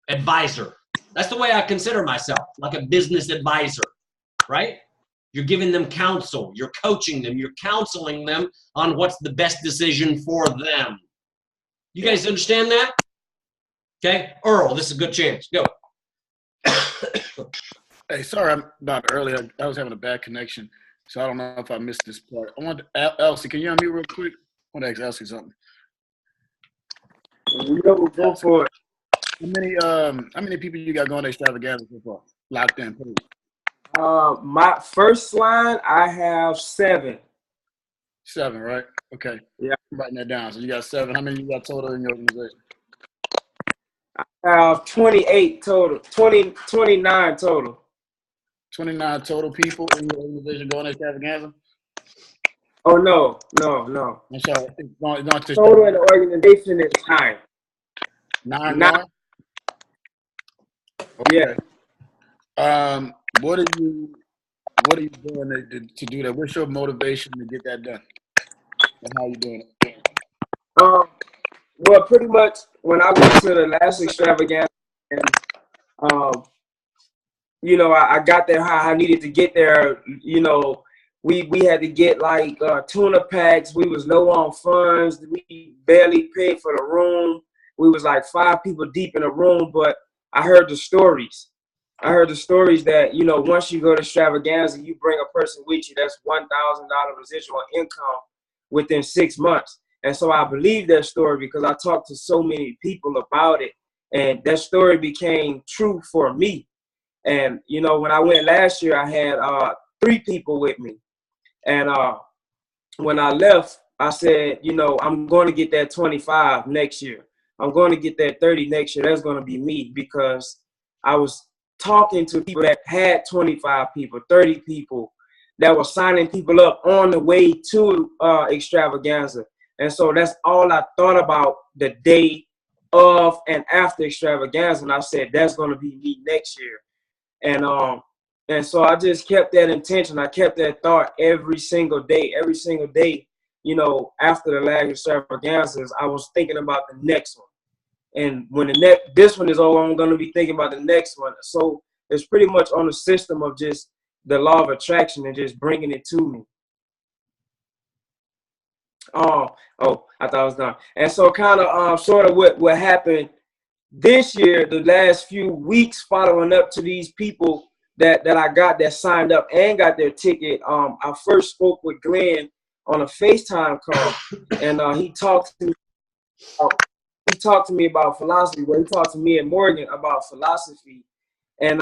advisor. That's the way I consider myself, like a business advisor, right? You're giving them counsel, you're coaching them, you're counseling them on what's the best decision for them. You guys understand that? Okay, Earl, this is a good chance. Go. Hey, sorry I'm about earlier. I was having a bad connection, so I don't know if I missed this part. I want Elsie, can you unmute real quick? I want to ask Elsie something. Go for it. How many people you got going to extravaganza so far? Locked in, please. My first line, I have 7. 7, right? Okay. Yeah. I'm writing that down. So you got 7. How many you got total in your organization? I have 28 total. 29 total. 29 total people in your organization going to extravaganza? Oh, no. I'm sorry. It's not just Total in the organization is 9. 9 Nine. going? Yeah. What are you doing to do that? What's your motivation to get that done? And how you doing it? Well, pretty much when I went to the last extravaganza, and I got there how I needed to get there. We had to get like tuna packs. We was low on funds. We barely paid for the room. We was like 5 people deep in a room, but I heard the stories. That, once you go to extravaganza, you bring a person with you. That's $1,000 residual income within 6 months. And so I believe that story because I talked to so many people about it. And that story became true for me. And, when I went last year, I had 3 people with me. And when I left, I said, I'm going to get that 25 next year. I'm going to get that 30 next year. That's going to be me because I was talking to people that had 25 people, 30 people that were signing people up on the way to extravaganza. And so that's all I thought about the day of and after extravaganza. And I said, that's going to be me next year. And so I just kept that intention. I kept that thought every single day, after the last extravaganzas, I was thinking about the next one. And when this one is over, I'm going to be thinking about the next one. So it's pretty much on the system of just the law of attraction and just bringing it to me. Oh, I thought I was done. And so kind of sort of what happened this year, the last few weeks following up to these people that I got that signed up and got their ticket. I first spoke with Glenn on a FaceTime call, and he talked to me about philosophy. Well, he talked to me and Morgan about philosophy, and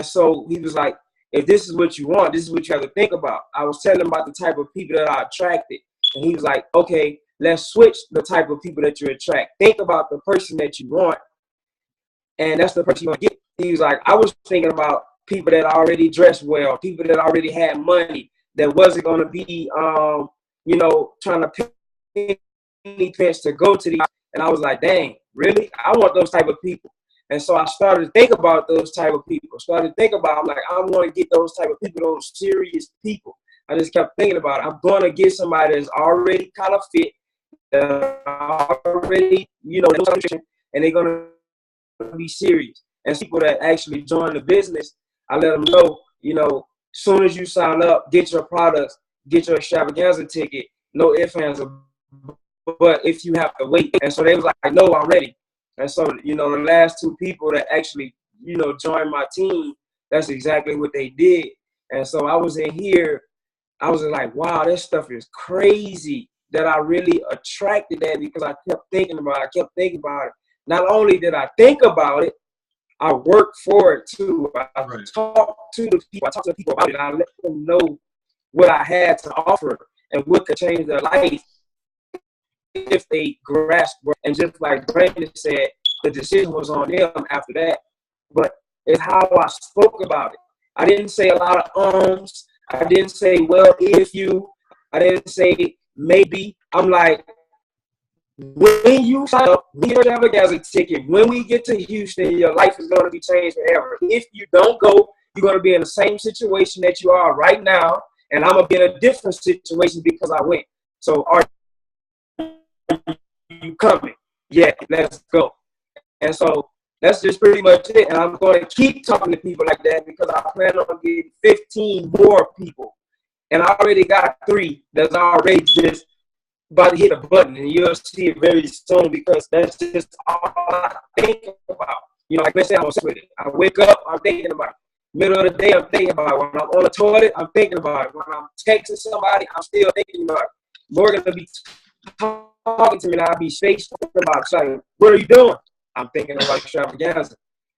so he was like, if this is what you want, this is what you have to think about. I was telling him about the type of people that I attracted, and he was like, okay, let's switch the type of people that you attract. Think about the person that you want, and that's the person you want to get. He was like, I was thinking about people that already dressed well, people that already had money, that wasn't going to be, trying to pick any pinch to go to these. And I was like, dang, really? I want those type of people. And so I started to think about those type of people. I'm like, I'm going to get those type of people, those serious people. I just kept thinking about it. I'm going to get somebody that's already kind of fit, already, and they're going to be serious. And people that actually join the business, I let them know, soon as you sign up, get your products, get your extravaganza ticket, no ifs, ands, but if you have to wait. And so they was like, no, I'm ready. And so, the last 2 people that actually, joined my team, that's exactly what they did. And so I was in here, I was like, wow, this stuff is crazy that I really attracted that because I kept thinking about it. Not only did I think about it, I worked for it too. I talked to the people about it. I let them know what I had to offer and what could change their life if they grasped it. And just like Brandon said, the decision was on them after that. But it's how I spoke about it. I didn't say a lot of I didn't say, well, if you. I didn't say maybe. I'm like, when you sign up, when you have a ticket, when we get to Houston, your life is going to be changed forever. If you don't go, you're going to be in the same situation that you are right now, and I'm going to be in a different situation because I went. So are you coming? Yeah, let's go. And so that's just pretty much it. And I'm going to keep talking to people like that because I plan on getting 15 more people. And I already got 3 that's already just about to hit a button. And you'll see it very soon because that's just all I think about. You know, like I said, I'm with it. I wake up, I'm thinking about it. Middle of the day, I'm thinking about it. When I'm on the toilet, I'm thinking about it. When I'm texting somebody, I'm still thinking about it. Morgan will be talking to me and I'll be straight talking about it. Like, what are you doing? I'm thinking about extravaganza.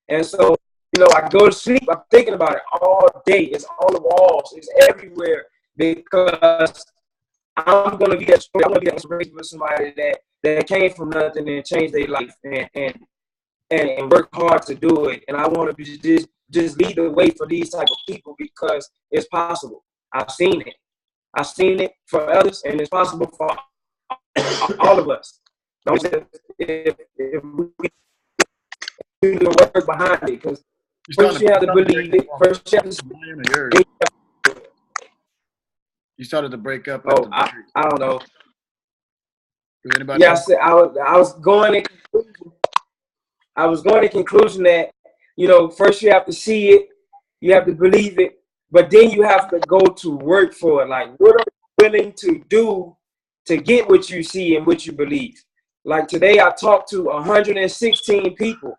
And so, you know, I go to sleep, I'm thinking about it all day. It's on the walls, it's everywhere because I'm going to be that story. I'm going to be that inspiration for somebody that came from nothing and changed their life and work hard to do it. And I want to be just lead the way for these type of people because it's possible. I've seen it. I've seen it for others, and it's possible for all of us. If we do the work behind it, because first you have to believe it. First you have to. You started to break up. Oh, I don't know. Anybody yeah, I was going in conclusion. I was going to conclusion that, you know, first you have to see it, you have to believe it, but then you have to go to work for it. Like, what are you willing to do to get what you see and what you believe? Like today, I talked to 116 people.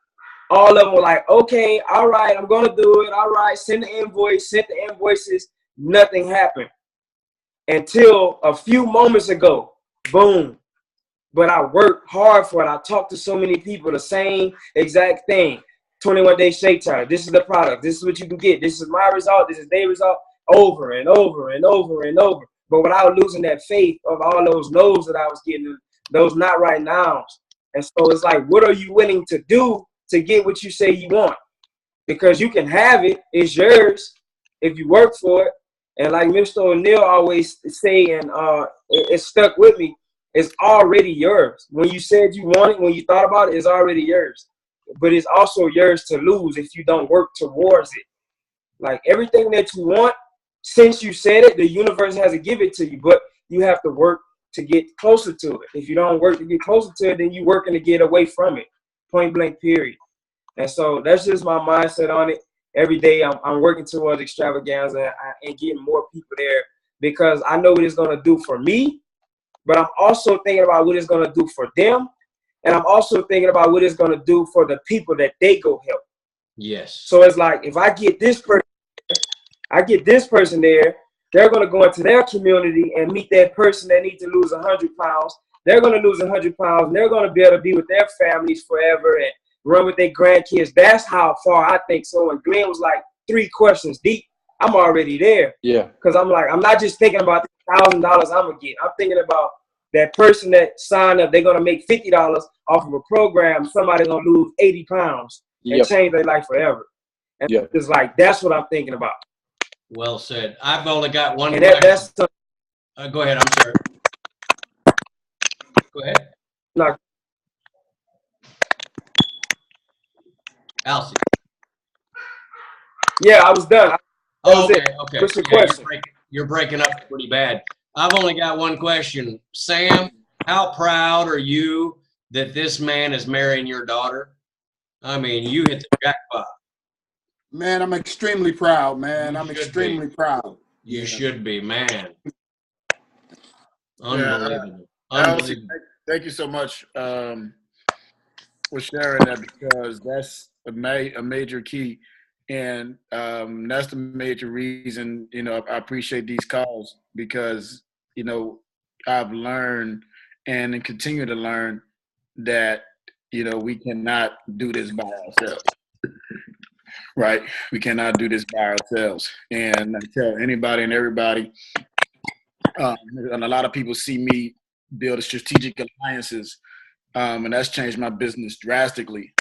All of them were like, okay, all right, I'm going to do it. All right, send the invoice, sent the invoices. Nothing happened until a few moments ago. Boom. But I worked hard for it. I talked to so many people, the same exact thing. 21-day shake time. This is the product. This is what you can get. This is my result. This is their result. Over and over and over and over. But without losing that faith of all those no's that I was getting, those not right nows. And so it's like, what are you willing to do to get what you say you want? Because you can have it. It's yours if you work for it. And like Mr. O'Neal always say, and it stuck with me, it's already yours. When you said you want it, when you thought about it, it's already yours. But it's also yours to lose if you don't work towards it. Like everything that you want, since you said it, the universe has to give it to you, but you have to work to get closer to it. If you don't work to get closer to it, then you're working to get away from it. Point blank, period. And so that's just my mindset on it. Every day I'm working towards extravaganza and getting more people there because I know what it's going to do for me, but I'm also thinking about what it's going to do for them. And I'm also thinking about what it's going to do for the people that they go help. Yes. So it's like, if I get this person there, they're going to go into their community and meet that person that needs to lose 100 pounds. They're going to lose 100 pounds. And they're going to be able to be with their families forever and run with their grandkids. That's how far I think so. And Glenn was like 3 questions deep. I'm already there. Yeah. Because I'm like, I'm not just thinking about the $1,000 I'm going to get. I'm thinking about that person that signed up, they're going to make $50 off of a program. Somebody's going to lose 80 pounds and change their life forever. And it's like, that's what I'm thinking about. Well said. I've only got one and question. Go ahead. I'm sorry. Go ahead. No. Alcy. Yeah, I was done. Okay. What's your question? You're breaking up pretty bad. I've only got one question. Sam, how proud are you that this man is marrying your daughter? I mean, you hit the jackpot. Man, I'm extremely proud, man. I'm extremely proud. You should be, man. Unbelievable. Unbelievable. Thank you so much for sharing that because that's a major key. And that's the major reason, you know, I appreciate these calls because, you know, I've learned and continue to learn that, you know, we cannot do this by ourselves, right? We cannot do this by ourselves. And I tell anybody and everybody, and a lot of people see me build strategic alliances, and that's changed my business drastically.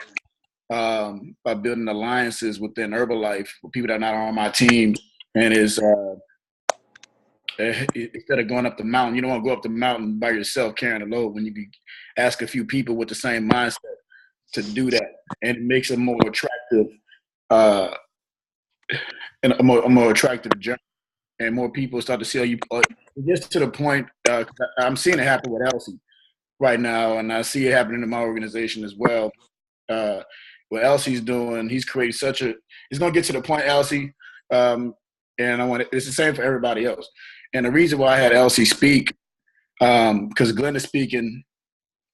by building alliances within Herbalife with people that are not on my team, and is instead of going up the mountain, you don't want to go up the mountain by yourself carrying a load when you can ask a few people with the same mindset to do that, and it makes a more attractive and a more attractive journey, and more people start to see you. It gets to the point. I'm seeing it happen with Elsie right now, and I see it happening in my organization as well. What Elsie's doing, he's created such a. It's going to get to the point, Elsie, and I want it's the same for everybody else. And the reason why I had Elsie speak, because Glenn is speaking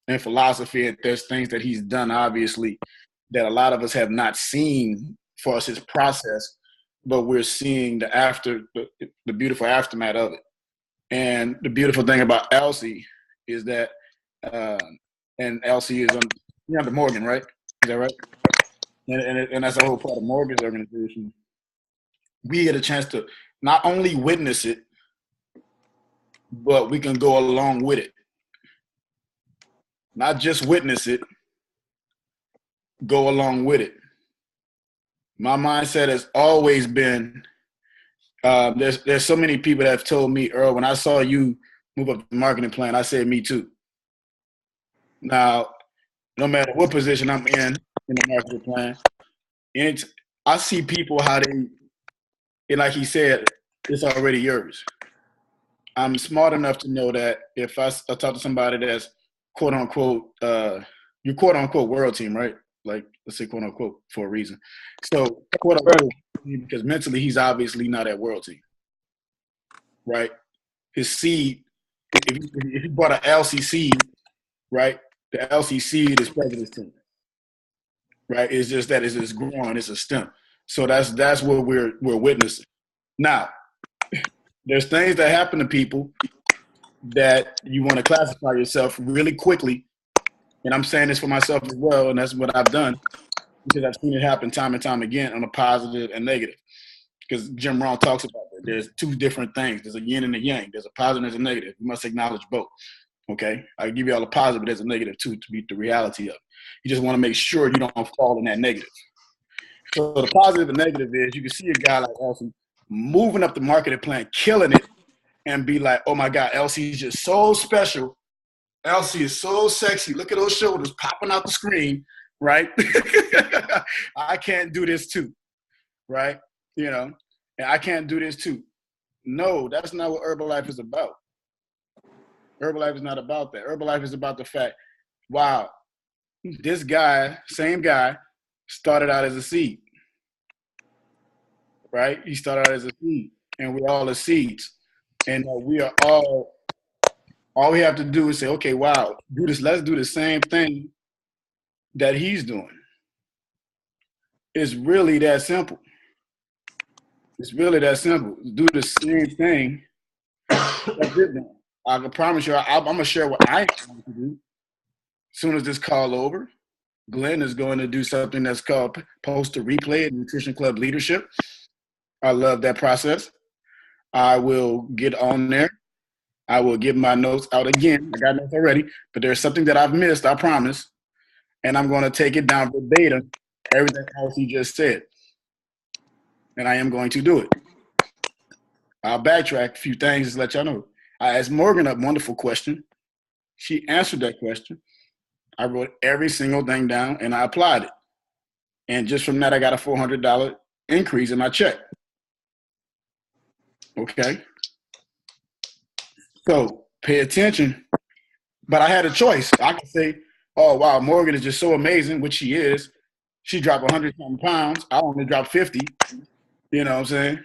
in philosophy, and there's things that he's done, obviously, that a lot of us have not seen for us his process, but we're seeing the beautiful aftermath of it. And the beautiful thing about Elsie is that, and Elsie is under Morgan, right? Is that right? And that's the whole part of Morgan's organization. We get a chance to not only witness it, but we can go along with it. Not just witness it, go along with it. My mindset has always been, there's so many people that have told me, Earl, when I saw you move up the marketing plan, I said, me too. Now, no matter what position I'm in the marketing plan, I see people how they, and like he said, it's already yours. I'm smart enough to know that if I talk to somebody that's quote unquote, you're quote unquote world team, right? Like, let's say quote unquote for a reason. So quote unquote, because mentally he's obviously not at world team, right? His seed, if you bought an LC seed, right? The LC seed is president's team, right? It's just that it's growing, it's a stem. So that's what we're witnessing. Now, there's things that happen to people that you want to classify yourself really quickly. And I'm saying this for myself as well, and that's what I've done because I've seen it happen time and time again on a positive and negative. Because Jim Rohn talks about that. There's two different things. There's a yin and a yang. There's a positive and a negative. You must acknowledge both. Okay? I give you all a positive, but there's a negative too to meet the reality of it. You just want to make sure you don't fall in that negative. So the positive and negative is you can see a guy like Elsie moving up the marketing plan, killing it, and be like, oh my God, Elsie's just so special. Elsie is so sexy. Look at those shoulders popping out the screen, right? I can't do this too, right? You know, and I can't do this too. No, that's not what Herbalife is about. Herbalife is not about that. Herbalife is about the fact, wow, this guy, same guy, started out as a seed, right? He started out as a seed, and we're all the seeds. And we are all we have to do is say, okay, wow, let's do the same thing that he's doing. It's really that simple. It's really that simple. Do the same thing. That's it now. I can promise you, I'm going to share what I'm going to do. As soon as this call over, Glenn is going to do something that's called Post to Replay at Nutrition Club Leadership. I love that process. I will get on there. I will give my notes out again. I got notes already, but there's something that I've missed, I promise. And I'm going to take it down verbatim, everything else he just said. And I am going to do it. I'll backtrack a few things to let y'all know. I asked Morgan a wonderful question. She answered that question. I wrote every single thing down and I applied it. And just from that, I got a $400 increase in my check. Okay. So pay attention. But I had a choice. I could say, oh, wow, Morgan is just so amazing, which she is. She dropped 100-something pounds. I only dropped 50. You know what I'm saying?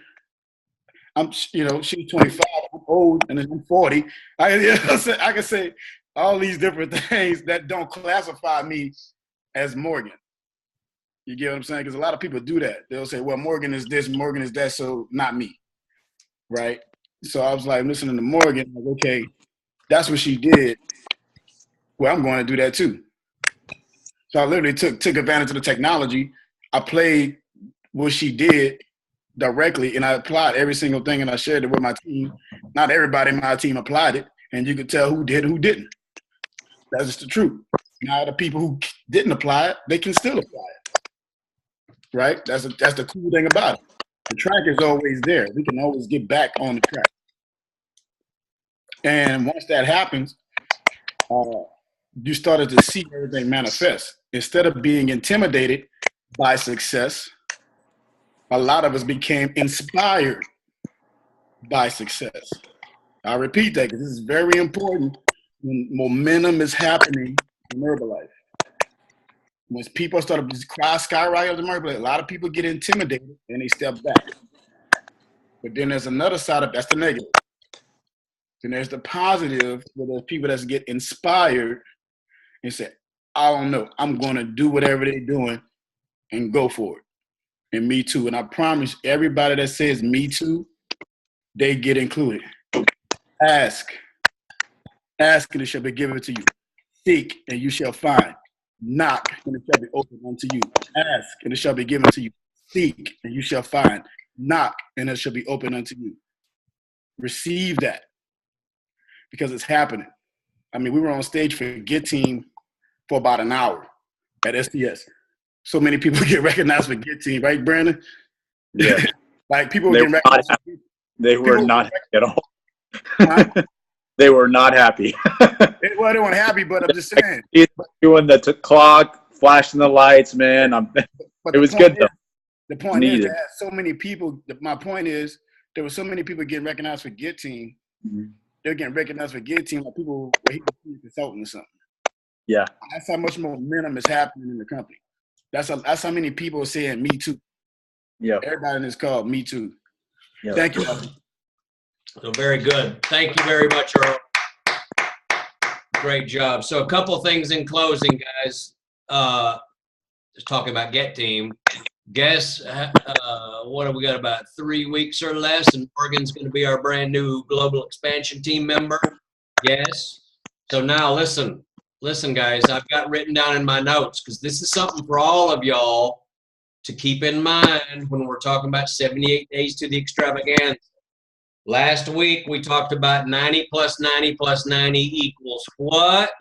She's 25, I'm old, and then I'm 40. I can say all these different things that don't classify me as Morgan. You get what I'm saying? Because a lot of people do that. They'll say, well, Morgan is this, Morgan is that, so not me. Right? So I was like listening to Morgan, like, okay, that's what she did. Well, I'm going to do that too. So I literally took advantage of the technology. I played what she did directly, and I applied every single thing, and I shared it with my team. Not everybody in my team applied it, and you could tell who did and who didn't. That's just the truth. Now the people who didn't apply it, they can still apply it. right? That's the cool thing about it. The track is always there. We can always get back on the track. And once that happens, you started to see everything manifest. Instead of being intimidated by success, a lot of us became inspired by success. I repeat that because this is very important when momentum is happening in Herbalife. When people start to skyrocket in Herbalife, a lot of people get intimidated and they step back. But then there's another side of that's the negative. Then there's the positive where there's people that get inspired and say, I don't know, I'm going to do whatever they're doing and go for it. And me too. And I promise everybody that says me too, they get included. Ask and it shall be given to you. Seek and you shall find. Knock and it shall be opened unto you. Ask and it shall be given to you. Seek and you shall find. Knock and it shall be opened unto you. Receive that because it's happening. I mean, we were on stage for Get Team for about an hour at SDS. So many people get recognized for Get Team, right, Brandon? Yeah. Like people get recognized. They were not happy at all. They were not happy. Well, they weren't happy, but I'm just saying. Doing the clock, flashing the lights, man. It was good though. The point is, there are so many people. My point is, there were so many people getting recognized for Get Team. Mm-hmm. They're getting recognized for Get Team, like people were he was a consultant or something. Yeah, that's how much momentum is happening in the company. That's how many people are saying "Me Too." Yeah, everybody in this call, "Me Too." Yep. Thank you. So very good. Thank you very much, Earl. Great job. So a couple of things in closing, guys. Just talking about Get Team. Guess what have we got, about 3 weeks or less, and Morgan's going to be our brand new global expansion team member. Yes. So now listen, guys. I've got written down in my notes because this is something for all of y'all to keep in mind when we're talking about 78 days to the extravaganza. Last week we talked about 90 plus 90 plus 90 equals what?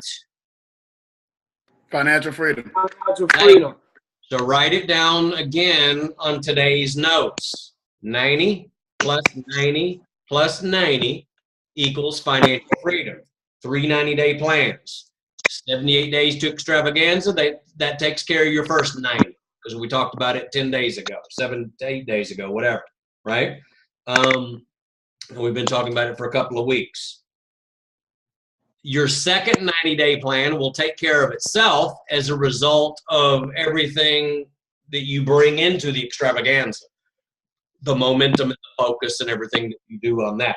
Financial freedom. Financial freedom. So write it down again on today's notes. 90 plus 90 plus 90 equals financial freedom. 3 90-day plans. 78 days to extravaganza, that takes care of your first 90 because we talked about it 10 days ago, 7 to 8 days ago, whatever, right? And we've been talking about it for a couple of weeks. Your second 90-day plan will take care of itself as a result of everything that you bring into the extravaganza, the momentum and the focus and everything that you do on that.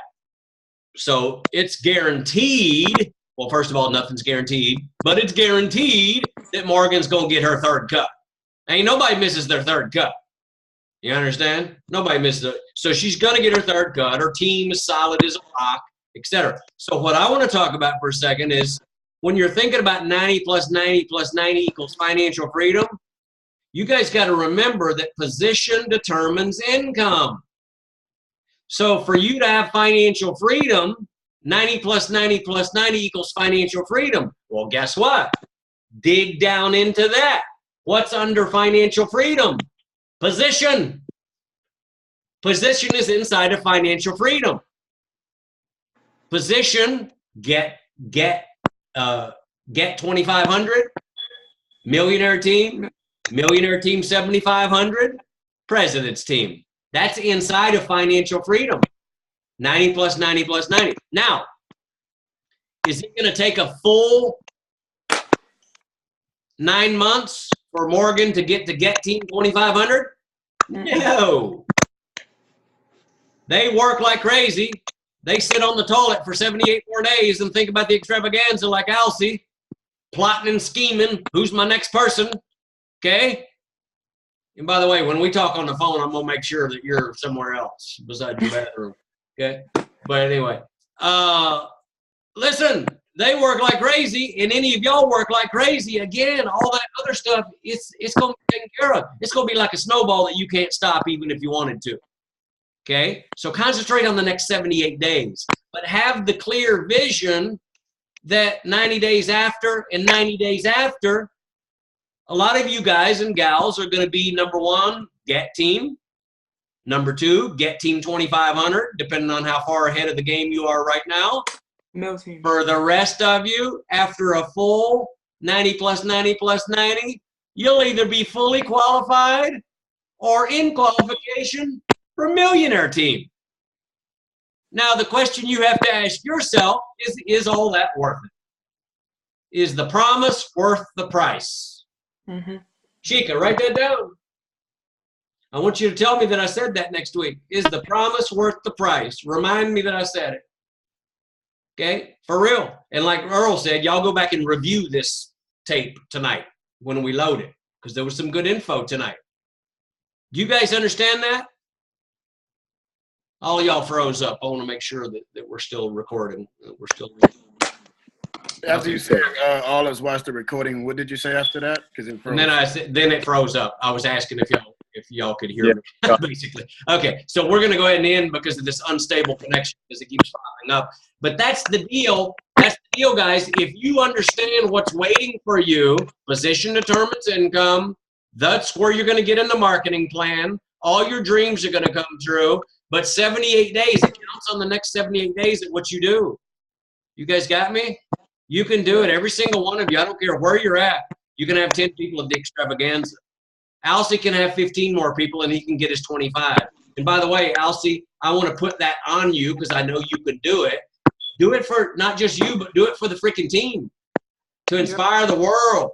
So it's guaranteed. Well, first of all, nothing's guaranteed, but it's guaranteed that Morgan's going to get her third cut. Ain't nobody misses their third cut. You understand? Nobody misses it. So she's going to get her third cut. Her team is solid as a rock, etc. So what I want to talk about for a second is when you're thinking about 90 plus 90 plus 90 equals financial freedom, you guys got to remember that position determines income. So for you to have financial freedom, 90 plus 90 plus 90 equals financial freedom. Well, guess what? Dig down into that. What's under financial freedom? Position. Position is inside of financial freedom. Position, get 2,500. Millionaire team 7,500. President's team. That's inside of financial freedom. 90 plus 90 plus 90. Now, is it going to take a full 9 months for Morgan to get Team 2,500? No. They work like crazy. They sit on the toilet for 78 more days and think about the extravaganza like Alcee, plotting and scheming. Who's my next person? Okay? And by the way, when we talk on the phone, I'm going to make sure that you're somewhere else besides your bathroom. Okay? But anyway, listen, they work like crazy, and any of y'all work like crazy. Again, all that other stuff, it's going to be taken care of. It's going to be like a snowball that you can't stop even if you wanted to. Okay? So concentrate on the next 78 days, but have the clear vision that 90 days after and 90 days after, a lot of you guys and gals are going to be number 1, Get Team. Number 2, Get Team 2500, depending on how far ahead of the game you are right now. No team. For the rest of you, after a full 90 plus 90 plus 90, you'll either be fully qualified or in qualification for Millionaire Team. Now, the question you have to ask yourself is all that worth it? Is the promise worth the price? Mm-hmm. Chica, write that down. I want you to tell me that I said that next week. Is the promise worth the price? Remind me that I said it. Okay? For real. And like Earl said, y'all go back and review this tape tonight when we load it, because there was some good info tonight. Do you guys understand that? All y'all froze up. I want to make sure that we're still recording. We're still recording. After you said all of us watched the recording, what did you say after that? Because it froze. And then I said, then it froze up. I was asking if y'all could hear me, basically. Okay, so we're going to go ahead and end because of this unstable connection, because it keeps popping up. But that's the deal. That's the deal, guys. If you understand what's waiting for you, position determines income. That's where you're going to get in the marketing plan. All your dreams are going to come true. But 78 days, it counts on the next 78 days at what you do. You guys got me? You can do it, every single one of you. I don't care where you're at. You can have 10 people at the extravaganza. Alcy can have 15 more people, and he can get his 25. And by the way, Alcy, I want to put that on you because I know you can do it. Do it for not just you, but do it for the freaking team to inspire the world.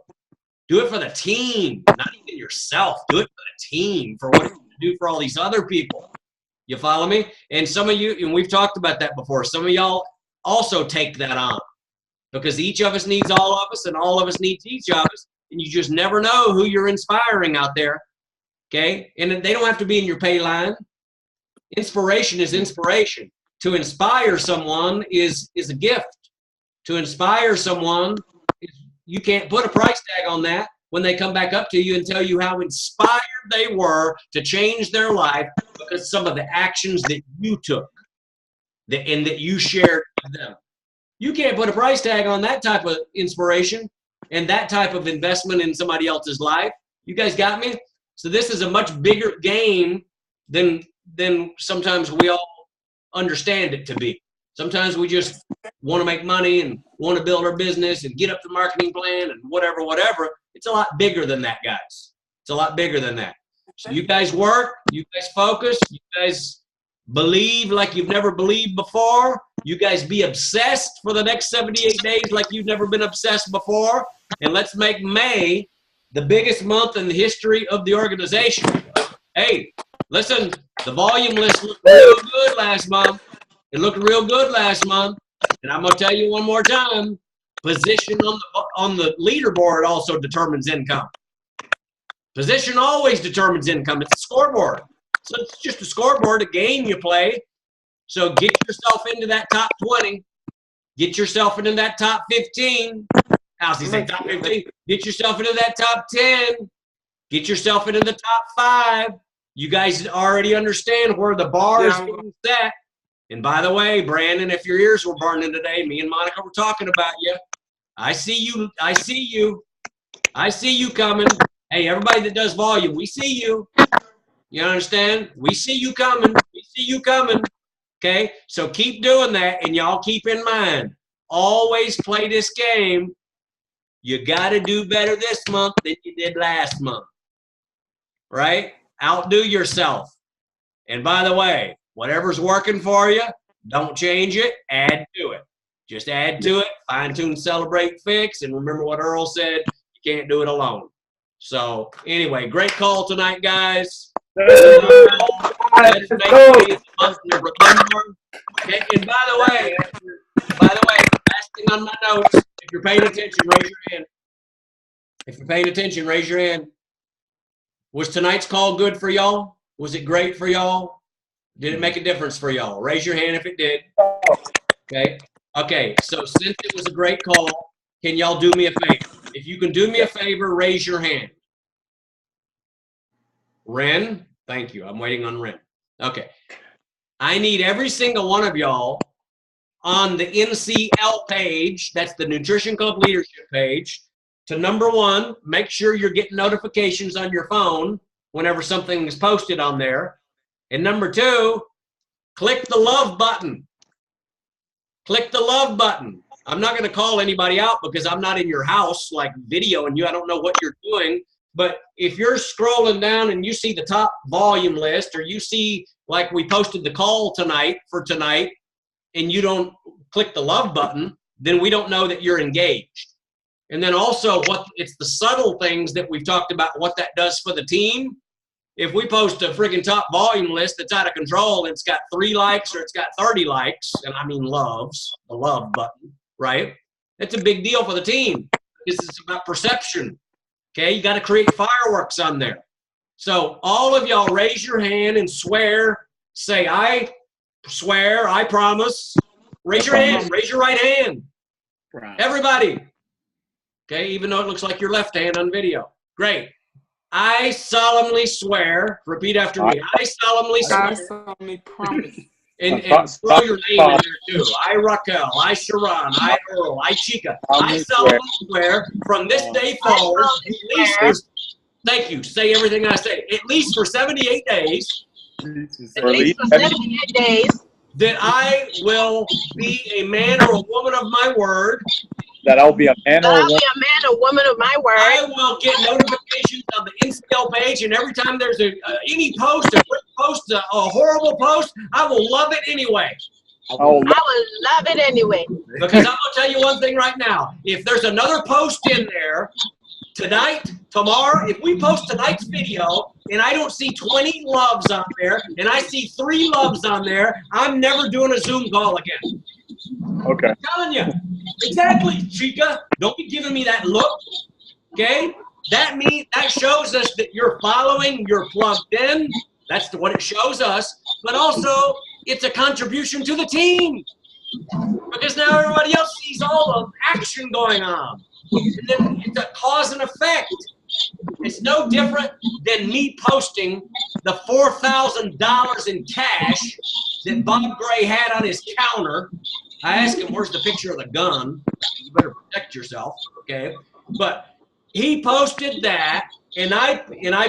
Do it for the team, not even yourself. Do it for the team, for what you're going to do for all these other people. You follow me? And some of you, and we've talked about that before, some of y'all also take that on because each of us needs all of us and all of us needs each of us. And you just never know who you're inspiring out there, okay? And they don't have to be in your pay line. Inspiration is inspiration. To inspire someone is a gift. To inspire someone, you can't put a price tag on that when they come back up to you and tell you how inspired they were to change their life because some of the actions that you took and that you shared with them. You can't put a price tag on that type of inspiration and that type of investment in somebody else's life. You guys got me? So this is a much bigger game than sometimes we all understand it to be. Sometimes we just want to make money and want to build our business and get up the marketing plan and whatever. It's a lot bigger than that, guys. It's a lot bigger than that. So you guys work, you guys focus, you guys believe like you've never believed before. You guys be obsessed for the next 78 days like you've never been obsessed before. And let's make May the biggest month in the history of the organization. Hey, listen, the volume list looked real good last month. It looked real good last month. And I'm going to tell you one more time, position on the leaderboard also determines income. Position always determines income. It's a scoreboard. So it's just a scoreboard, a game you play. So get yourself into that top 20. Get yourself into that top 15. How's he say top 15? Get yourself into that top 10. Get yourself into the top 5. You guys already understand where the bar is being set. And by the way, Brandon, if your ears were burning today, me and Monica were talking about you. I see you. I see you. I see you coming. Hey, everybody that does volume, we see you. You understand? We see you coming. We see you coming. Okay? So keep doing that, and y'all keep in mind, always play this game. You got to do better this month than you did last month. Right? Outdo yourself. And by the way, whatever's working for you, don't change it. Add to it. Just add to it. Fine tune, celebrate, fix. And remember what Earl said, you can't do it alone. So anyway, great call tonight, guys. Let's make it a month to remember. Okay, and by the way, last thing on my notes, if you're paying attention, raise your hand. If you're paying attention, raise your hand. Was tonight's call good for y'all? Was it great for y'all? Did it make a difference for y'all? Raise your hand if it did. Okay. Okay, so since it was a great call, can y'all do me a favor? If you can do me a favor, raise your hand. Ren, thank you. I'm waiting on Ren. Okay. I need every single one of y'all on the NCL page, that's the Nutrition Club Leadership page. to number one, make sure you're getting notifications on your phone whenever something is posted on there. And number two, click the love button. Click the love button. I'm not going to call anybody out because I'm not in your house like videoing you. I don't know what you're doing. But if you're scrolling down and you see the top volume list, or you see like we posted the call tonight for tonight, and you don't click the love button, then we don't know that you're engaged. And then also it's the subtle things that we've talked about, what that does for the team. If we post a freaking top volume list that's out of control, and it's got 3 likes or it's got 30 likes, and I mean loves, the love button, right? That's a big deal for the team because it's about perception. Okay, you got to create fireworks on there. So all of y'all raise your hand and swear. Say, I swear, I promise. Raise your hand. Raise your right hand. Everybody. Okay, even though it looks like your left hand on video. Great. I solemnly swear. Repeat after me. I solemnly swear. I solemnly promise. And throw your name in there too. I, Raquel. I, Sharon. I, Earl. I, Chica. I solemnly swear from this day forward, at least, thank you, say everything I say, at least for 78 days, that I will be a man or a woman of my word. That I'll be a man or woman of my word. I will get notifications on the InScale page, and every time there's any post, a quick post, a horrible post, I will love it anyway. I will love it anyway. Because I'm going to tell you one thing right now. If there's another post in there, tonight, tomorrow, if we post tonight's video and I don't see 20 loves on there and I see 3 loves on there, I'm never doing a Zoom call again. Okay. I'm telling you. Exactly, Chica. Don't be giving me that look. Okay? That shows us that you're following, you're plugged in. That's what it shows us. But also, it's a contribution to the team. Because now everybody else sees all the action going on. And then it's a cause and effect. It's no different than me posting the $4,000 in cash that Bob Gray had on his counter. I asked him, where's the picture of the gun? You better protect yourself, okay? But he posted that, and I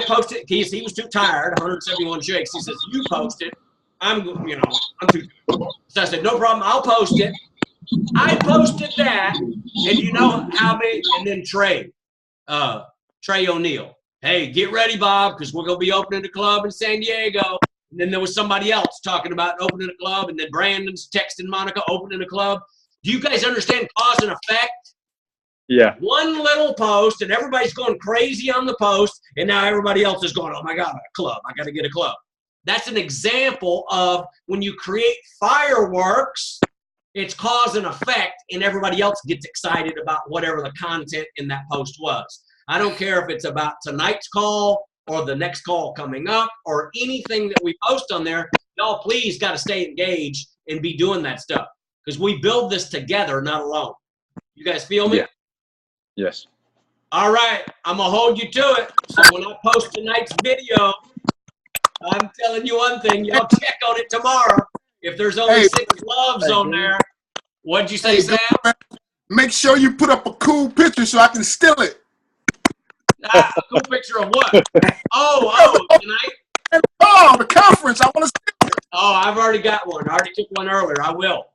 posted, he was too tired, 171 shakes. He says, you post it. I'm too tired. So I said, no problem, I'll post it. I posted that, and you know how many, and then Trey O'Neill. Hey, get ready, Bob, because we're going to be opening a club in San Diego. And then there was somebody else talking about opening a club, and then Brandon's texting Monica opening a club. Do you guys understand cause and effect? Yeah. One little post, and everybody's going crazy on the post, and now everybody else is going, oh my God, a club. I got to get a club. That's an example of when you create fireworks, it's cause and effect, and everybody else gets excited about whatever the content in that post was. I don't care if it's about tonight's call or the next call coming up or anything that we post on there. Y'all please got to stay engaged and be doing that stuff because we build this together, not alone. You guys feel me? Yeah. Yes. All right. I'm going to hold you to it. So when I post tonight's video, I'm telling you one thing. Y'all check on it tomorrow. If there's only 6 loves on there, what'd you say, Sam? Make sure you put up a cool picture so I can steal it. A cool picture of what? Oh, tonight? Oh, the conference. I want to steal it. Oh, I've already got one. I already took one earlier. I will.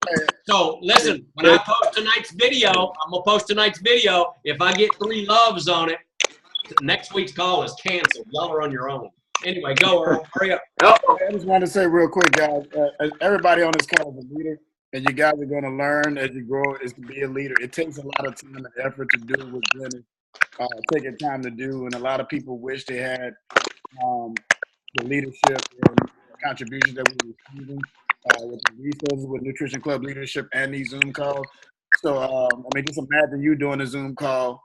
So listen, when I post tonight's video, I'm going to post tonight's video. If I get 3 loves on it, next week's call is canceled. Y'all are on your own. Anyway, go, Earl. Hurry up. I just want to say real quick, guys, everybody on this call is a leader, and you guys are going to learn as you grow is to be a leader. It takes a lot of time and effort to do what Glenn is taking time to do, and a lot of people wish they had the leadership and contributions that we're receiving with the resources with Nutrition Club leadership and these Zoom calls. So, just imagine you doing a Zoom call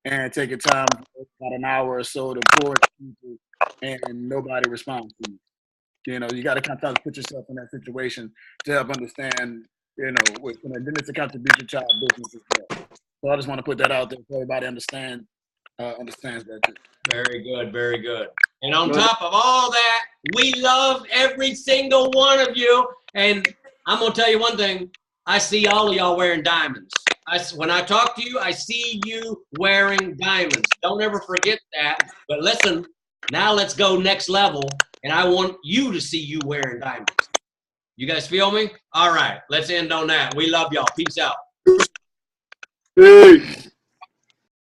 and taking time for about an hour or so to pour into people and nobody responds to you. You know, you got to kind of put yourself in that situation to help understand, and then it's a contribution to our business as well. So I just want to put that out there so everybody understands that too. Very good, very good. And on top of all that, we love every single one of you. And I'm going to tell you one thing. I see all of y'all wearing diamonds. When I talk to you, I see you wearing diamonds. Don't ever forget that. But listen, now let's go next level, and I want you to see you wearing diamonds. You guys feel me? All right, let's end on that. We love y'all. Peace out. Peace.